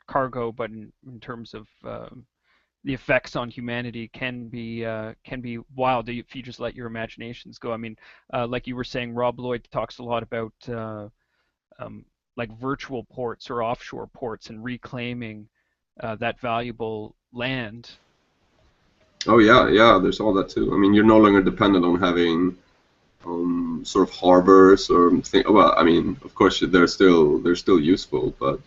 [SPEAKER 1] cargo, but in terms of the effects on humanity can be wild if you just let your imaginations go. I mean, like you were saying, Rob Lloyd talks a lot about like virtual ports or offshore ports and reclaiming that valuable land.
[SPEAKER 3] Oh yeah, there's all that too. I mean, you're no longer dependent on having sort of harbors or well, I mean, of course they're still useful, but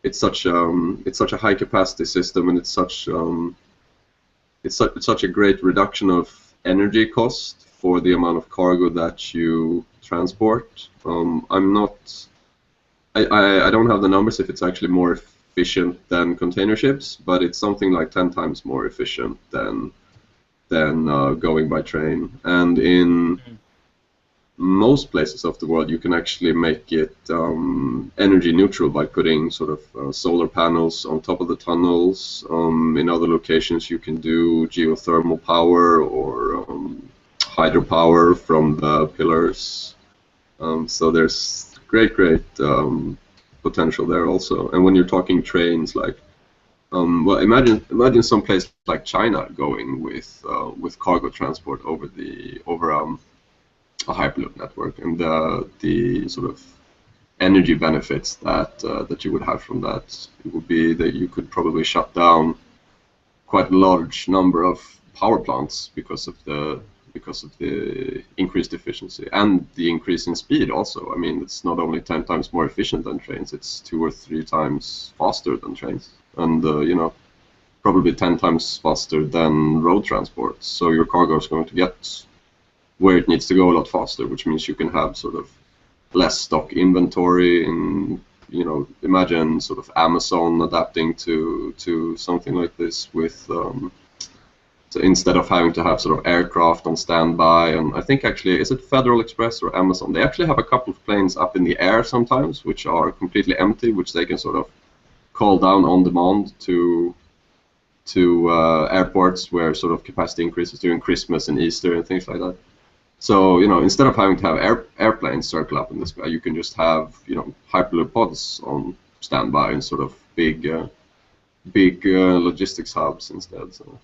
[SPEAKER 3] it's such a high capacity system, and it's such a great reduction of energy cost for the amount of cargo that you transport. I don't have the numbers if it's actually more efficient than container ships, but it's something like 10 times more efficient than going by train. And in most places of the world, you can actually make it energy neutral by putting sort of solar panels on top of the tunnels. In other locations, you can do geothermal power or hydropower from the pillars. So there's great potential there also. And when you're talking trains, like well, imagine some place like China going with cargo transport over a Hyperloop network, and the sort of energy benefits that you would have from that. It would be that you could probably shut down quite a large number of power plants because of the increased efficiency and the increase in speed also. I mean, it's not only 10 times more efficient than trains, it's 2 or 3 times faster than trains, and you know, probably 10 times faster than road transport. So your cargo is going to get where it needs to go a lot faster, which means you can have sort of less stock inventory. And you know, imagine sort of Amazon adapting to something like this with so instead of having to have sort of aircraft on standby. And I think actually, is it Federal Express or Amazon? They actually have a couple of planes up in the air sometimes, which are completely empty, which they can sort of call down on demand to airports where sort of capacity increases during Christmas and Easter and things like that. So, you know, instead of having to have airplanes circle up in the sky, you can just have, you know, Hyperloop pods on standby in sort of big logistics hubs instead. So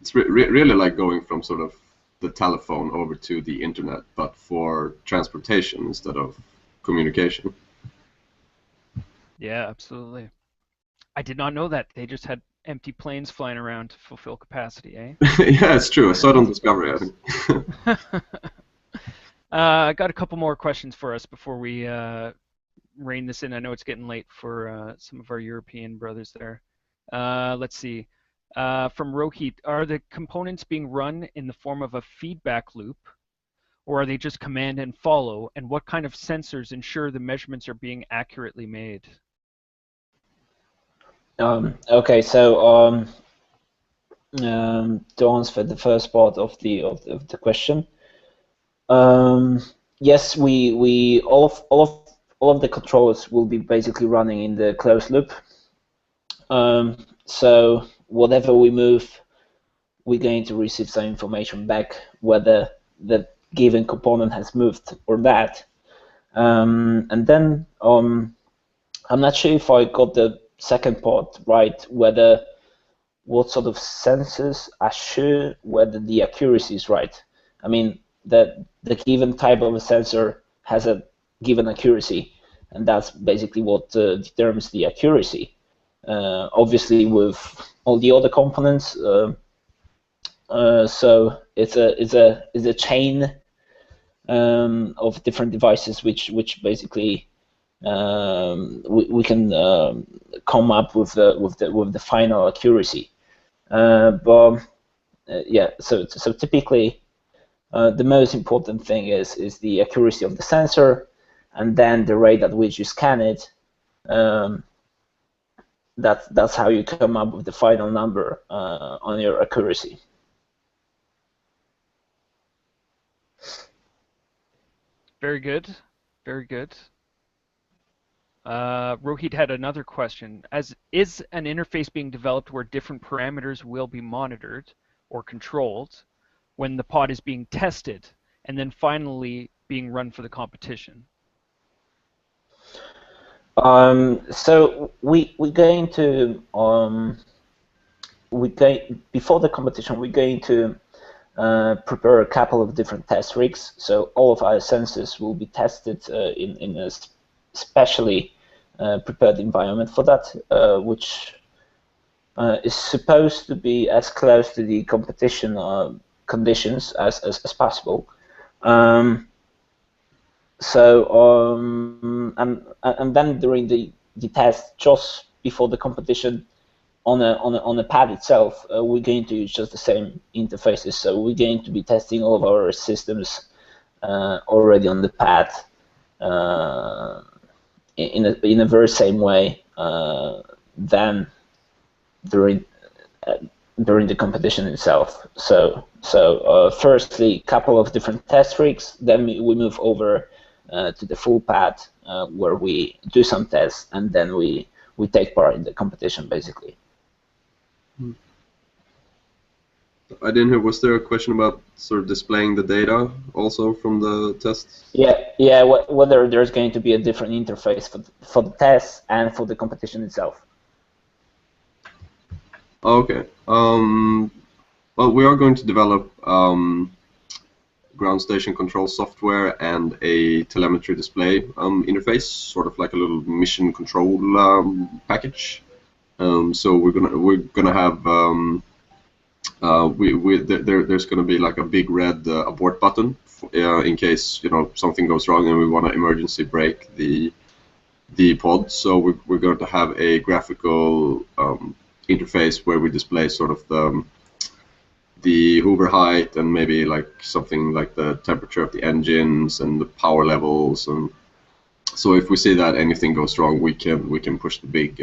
[SPEAKER 3] it's really like going from sort of the telephone over to the internet, but for transportation instead of communication.
[SPEAKER 1] Yeah, absolutely. I did not know that. They just had empty planes flying around to fulfill capacity, eh?
[SPEAKER 3] Yeah, it's true. I saw it on Discovery, I think.
[SPEAKER 1] I got a couple more questions for us before we rein this in. I know it's getting late for some of our European brothers there. Let's see. From Rohit, are the components being run in the form of a feedback loop, or are they just command and follow? And what kind of sensors ensure the measurements are being accurately made?
[SPEAKER 5] Okay, so to answer the first part of the question, yes, we all of the controls will be basically running in the closed loop. So whatever we move, we're going to receive some information back, whether the given component has moved or that. And then I'm not sure if I got the second part right, whether what sort of sensors assure whether the accuracy is right. I mean, the given type of a sensor has a given accuracy, and that's basically what determines the accuracy. Obviously, with all the other components, so it's a chain of different devices which basically we can come up with the final accuracy. Yeah, so typically the most important thing is the accuracy of the sensor, and then the rate at which you scan it. That's how you come up with the final number on your accuracy.
[SPEAKER 1] Very good. Very good. Rohit had another question. Is an interface being developed where different parameters will be monitored or controlled when the pod is being tested and then finally being run for the competition?
[SPEAKER 5] So we're going to before the competition, we're going to prepare a couple of different test rigs. So all of our sensors will be tested in a specially prepared environment for that, which is supposed to be as close to the competition conditions as possible. And then during the test, just before the competition, on a pad itself, we're going to use just the same interfaces. So we're going to be testing all of our systems already on the pad in a very same way than during the competition itself. So firstly, a couple of different test rigs, then we move over to the full pad where we do some tests, and then we take part in the competition, basically.
[SPEAKER 3] I didn't hear, was there a question about sort of displaying the data also from the tests?
[SPEAKER 5] Yeah. Whether there's going to be a different interface for the tests and for the competition itself.
[SPEAKER 3] Okay. Well, we are going to develop ground station control software and a telemetry display interface, sort of like a little mission control package. So we're gonna have there's gonna be like a big red abort button in case something goes wrong and we want to emergency brake the pod. So we're going to have a graphical interface where we display sort of the hover height and maybe like something like the temperature of the engines and the power levels, and so if we see that anything goes wrong, we can push the big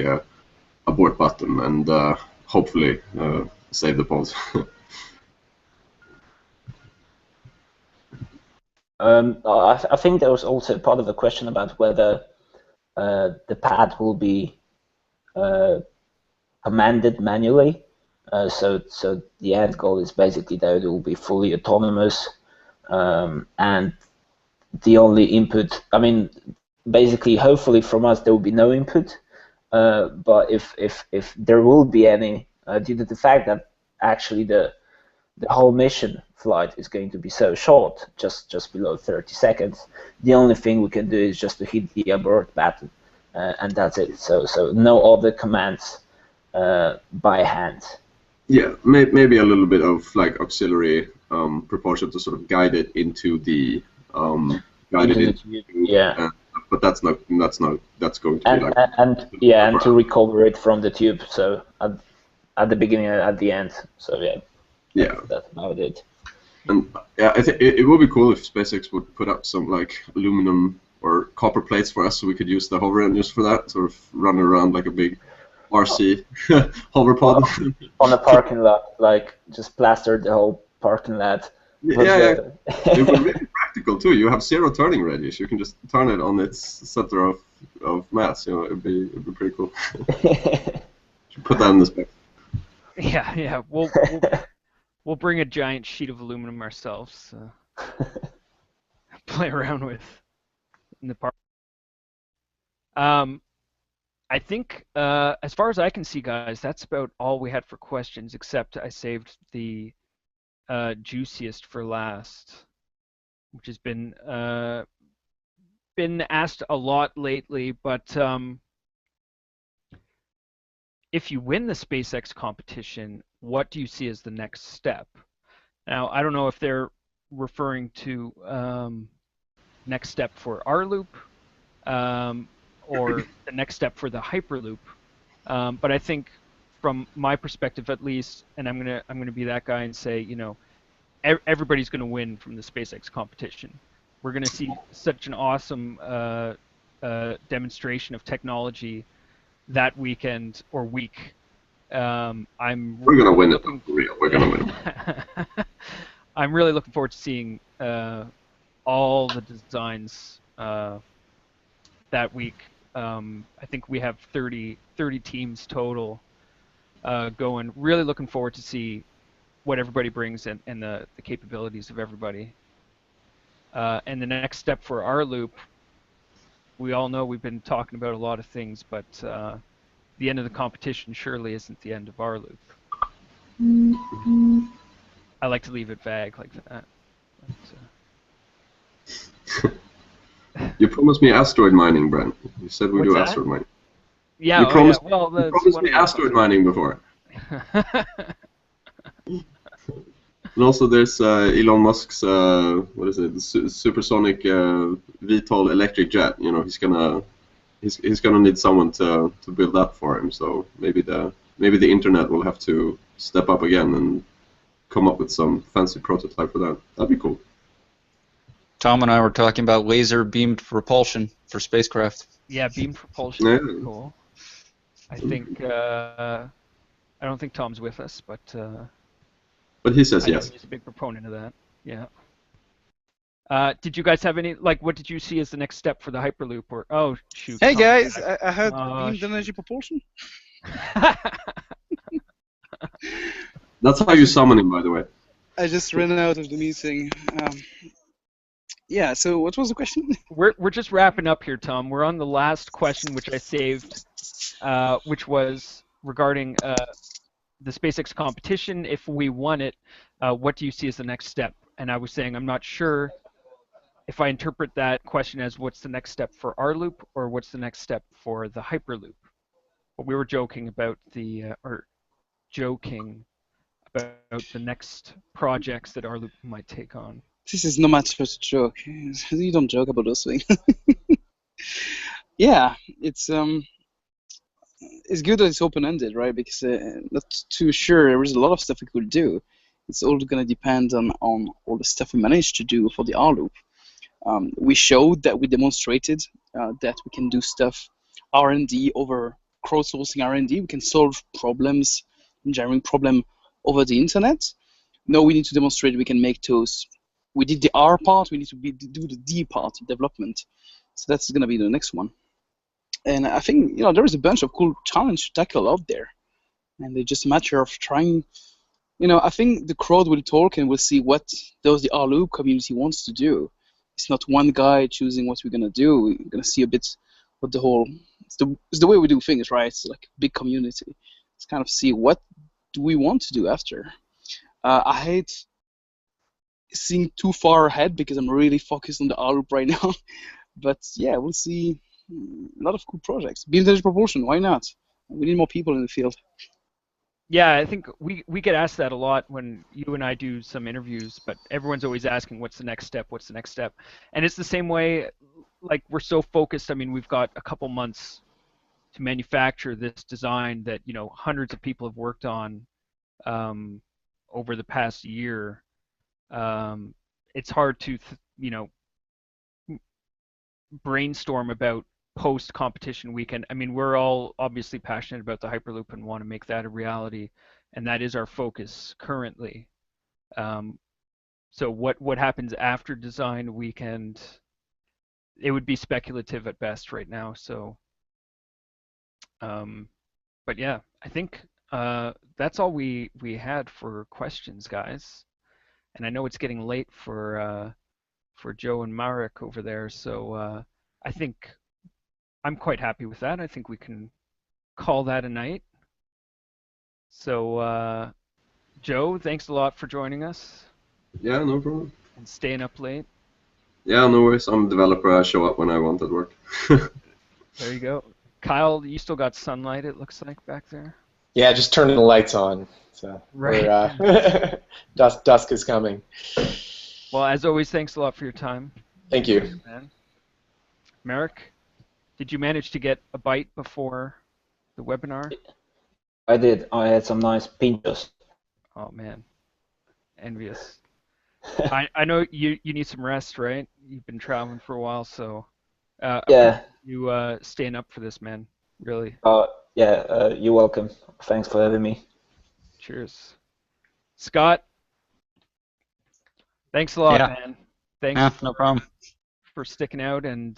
[SPEAKER 3] abort button and hopefully save the pod.
[SPEAKER 5] I think there was also part of the question about whether the pad will be commanded manually. So the end goal is basically that it will be fully autonomous, and the only input, I mean, basically, hopefully from us there will be no input, but if there will be any, due to the fact that actually the the whole mission flight is going to be so short, just below 30 seconds. The only thing we can do is just to hit the abort button, and that's it. So no other commands by hand.
[SPEAKER 3] Yeah, maybe a little bit of like auxiliary propulsion to sort of guide it into the
[SPEAKER 5] yeah.
[SPEAKER 3] But that's going to be like
[SPEAKER 5] and to recover it from the tube. So at the beginning and at the end. So yeah. That's about it.
[SPEAKER 3] And yeah, I think it would be cool if SpaceX would put up some like aluminum or copper plates for us, so we could use the hover engines for that, sort of run around like a big RC hover pod
[SPEAKER 5] on a parking lot, like just plastered the whole parking lot.
[SPEAKER 3] Yeah. It would be really practical too. You have 0 turning radius. You can just turn it on its center of mass. It'd be pretty cool. Put that in the spec.
[SPEAKER 1] Yeah. We'll bring a giant sheet of aluminum ourselves. Play around with in the park. I think, as far as I can see, guys, that's about all we had for questions, except I saved the juiciest for last, which has been asked a lot lately. But if you win the SpaceX competition, what do you see as the next step? Now, I don't know if they're referring to next step for rLoop, or the next step for the Hyperloop. But I think, from my perspective at least, and I'm gonna be that guy and say, everybody's gonna win from the SpaceX competition. We're gonna see such an awesome demonstration of technology that weekend or week. We're
[SPEAKER 3] gonna win it. We're gonna win it.
[SPEAKER 1] I'm really looking forward to seeing all the designs that week. I think we have 30 teams total going. Really looking forward to see what everybody brings and the capabilities of everybody. And the next step for rLoop, we all know we've been talking about a lot of things, but the end of the competition surely isn't the end of rLoop. I like to leave it vague like that. But,
[SPEAKER 3] you promised me asteroid mining, Brent. You said we do
[SPEAKER 1] that?
[SPEAKER 3] asteroid mining.
[SPEAKER 1] Yeah,
[SPEAKER 3] you promised,
[SPEAKER 1] Well,
[SPEAKER 3] you promised me asteroid mining before. And also, there's Elon Musk's what is it? The supersonic VTOL electric jet. He's gonna need someone to build that for him. So maybe the internet will have to step up again and come up with some fancy prototype for that. That'd be cool.
[SPEAKER 6] Tom and I were talking about laser beamed propulsion for spacecraft.
[SPEAKER 1] Yeah, beam propulsion would be cool. I think I don't think Tom's with us, but
[SPEAKER 3] he says yes.
[SPEAKER 1] He's a big proponent of that. Yeah. Did you guys have any, what did you see as the next step for the Hyperloop? Or shoot.
[SPEAKER 7] Hey
[SPEAKER 1] Tom,
[SPEAKER 7] guys, I heard beamed energy propulsion.
[SPEAKER 3] That's how you summon him, by the way.
[SPEAKER 7] I just ran out of the meeting. Yeah, so what was the question?
[SPEAKER 1] We're just wrapping up here, Tom. We're on the last question, which I saved, which was regarding the SpaceX competition. If we won it, what do you see as the next step? And I was saying I'm not sure if I interpret that question as what's the next step for rLoop or what's the next step for the Hyperloop. But we were joking about the next projects that rLoop might take on.
[SPEAKER 7] This is not much of a joke. You don't joke about those things. Yeah, it's good that it's open-ended, right? Because not too sure. There is a lot of stuff we could do. It's all going to depend on all the stuff we managed to do for the rLoop. We showed that we demonstrated that we can do stuff R&D over crowdsourcing R&D. We can solve problems, engineering problem over the internet. Now we need to demonstrate we can make those. We did the R part, we need to do the D part, development. So that's going to be the next one. And I think, there is a bunch of cool challenges to tackle out there. And it's just a matter of trying, I think the crowd will talk and we'll see what the rLoop community wants to do. It's not one guy choosing what we're going to do. We're going to see a bit what it's the way we do things, right? It's like a big community. It's kind of see what do we want to do after. I hate seeing too far ahead because I'm really focused on the rLoop right now. But yeah, we'll see a lot of cool projects. Beam energy propulsion, why not? We need more people in the field.
[SPEAKER 1] Yeah, I think we get asked that a lot when you and I do some interviews, but everyone's always asking what's the next step, what's the next step? And it's the same way, like we're so focused. I mean, we've got a couple months to manufacture this design that, you know, hundreds of people have worked on over the past year. It's hard to, you know, brainstorm about post-competition weekend. I mean, we're all obviously passionate about the Hyperloop and want to make that a reality, and that is our focus currently. So what happens after design weekend? It would be speculative at best right now. So, but yeah, I think that's all we had for questions, guys. And I know it's getting late for Joe and Marek over there, so I think I'm quite happy with that. I think we can call that a night. So, Joe, thanks a lot for joining us
[SPEAKER 3] Yeah, no problem.
[SPEAKER 1] and staying up late.
[SPEAKER 3] Yeah, no worries. I'm a developer. I show up when I want at work.
[SPEAKER 1] There you go. Kyle, you still got sunlight, it looks like, back there.
[SPEAKER 4] Yeah, just turning the lights on. So
[SPEAKER 1] Right.
[SPEAKER 4] we're, dusk is coming.
[SPEAKER 1] Well, as always, thanks a lot for your time.
[SPEAKER 4] Thank you.
[SPEAKER 1] Man. Marek, did you manage to get a bite before the webinar?
[SPEAKER 5] I did. I had some nice pinchos.
[SPEAKER 1] Oh man, envious. I know you need some rest, right? You've been traveling for a while, so
[SPEAKER 5] Yeah.
[SPEAKER 1] you staying up for this, man. Really.
[SPEAKER 5] Yeah. You're welcome. Thanks for having me.
[SPEAKER 1] Cheers. Scott, thanks a lot,
[SPEAKER 6] Yeah.
[SPEAKER 1] man. Thanks
[SPEAKER 6] Yeah, no problem.
[SPEAKER 1] for sticking out and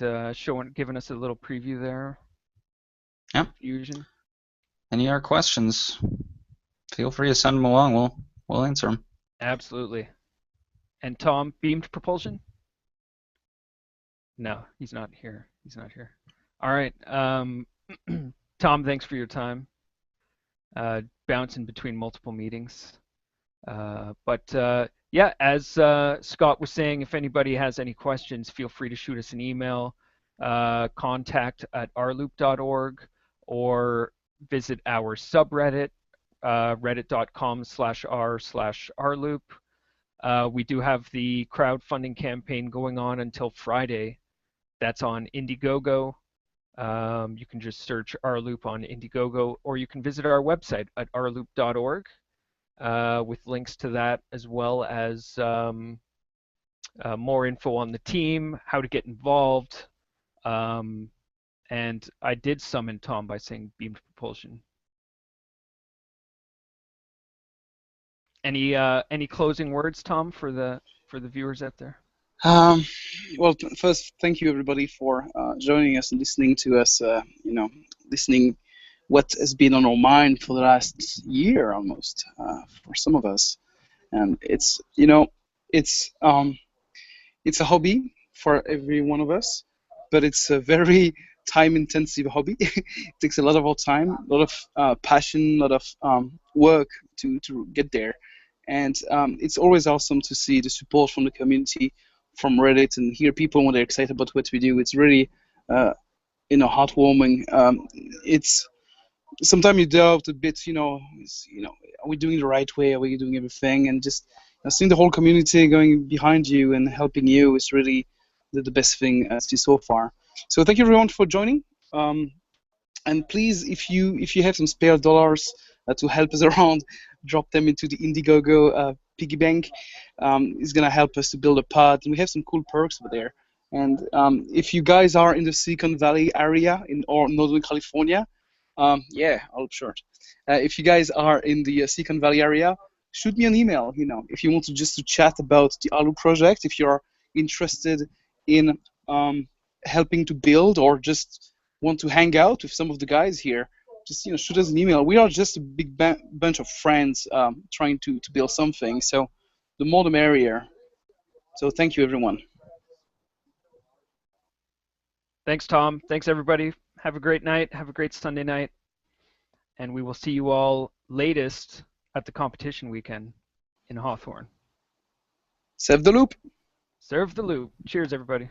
[SPEAKER 1] giving us a little preview there.
[SPEAKER 6] Yeah.
[SPEAKER 1] Fusion.
[SPEAKER 6] Any other questions? Feel free to send them along. We'll answer them.
[SPEAKER 1] Absolutely. And Tom, beamed propulsion? No, he's not here. He's not here. All right. Tom, thanks for your time. Bouncing between multiple meetings. But yeah, as Scott was saying, if anybody has any questions, feel free to shoot us an email, contact@rloop.org, or visit our subreddit, reddit.com/r/rloop. We do have the crowdfunding campaign going on until Friday. That's on Indiegogo. You can just search rLoop on Indiegogo, or you can visit our website at rloop.org with links to that, as well as more info on the team, how to get involved. And I did summon Tom by saying beamed propulsion. Any closing words, Tom, for the viewers out there?
[SPEAKER 7] Well, first, thank you everybody for joining us and listening to us. Listening what has been on our mind for the last year almost for some of us, and it's a hobby for every one of us, but it's a very time-intensive hobby. It takes a lot of our time, a lot of passion, a lot of work to get there. And it's always awesome to see the support from the community, from Reddit, and hear people when they're excited about what we do. It's really, heartwarming. It's sometimes you doubt a bit, are we doing the right way? Are we doing everything? And just seeing the whole community going behind you and helping you is really the best thing I see so far. So thank you everyone for joining. And please, if you have some spare dollars to help us around, drop them into the Indiegogo piggy bank. It's gonna help us to build a pod, and we have some cool perks over there. And if you guys are in the Silicon Valley area or Northern California, yeah, I'll short. If you guys are in the Silicon Valley area, shoot me an email. If you want to just to chat about the rLoop project, if you're interested in helping to build, or just want to hang out with some of the guys here, just shoot us an email. We are just a big bunch of friends trying to build something. So the more the merrier. So thank you everyone.
[SPEAKER 1] Thanks, Tom. Thanks, everybody. Have a great night. Have a great Sunday night. And we will see you all latest at the competition weekend. in Hawthorne.
[SPEAKER 7] Save the loop.
[SPEAKER 1] Serve the loop. Cheers, everybody.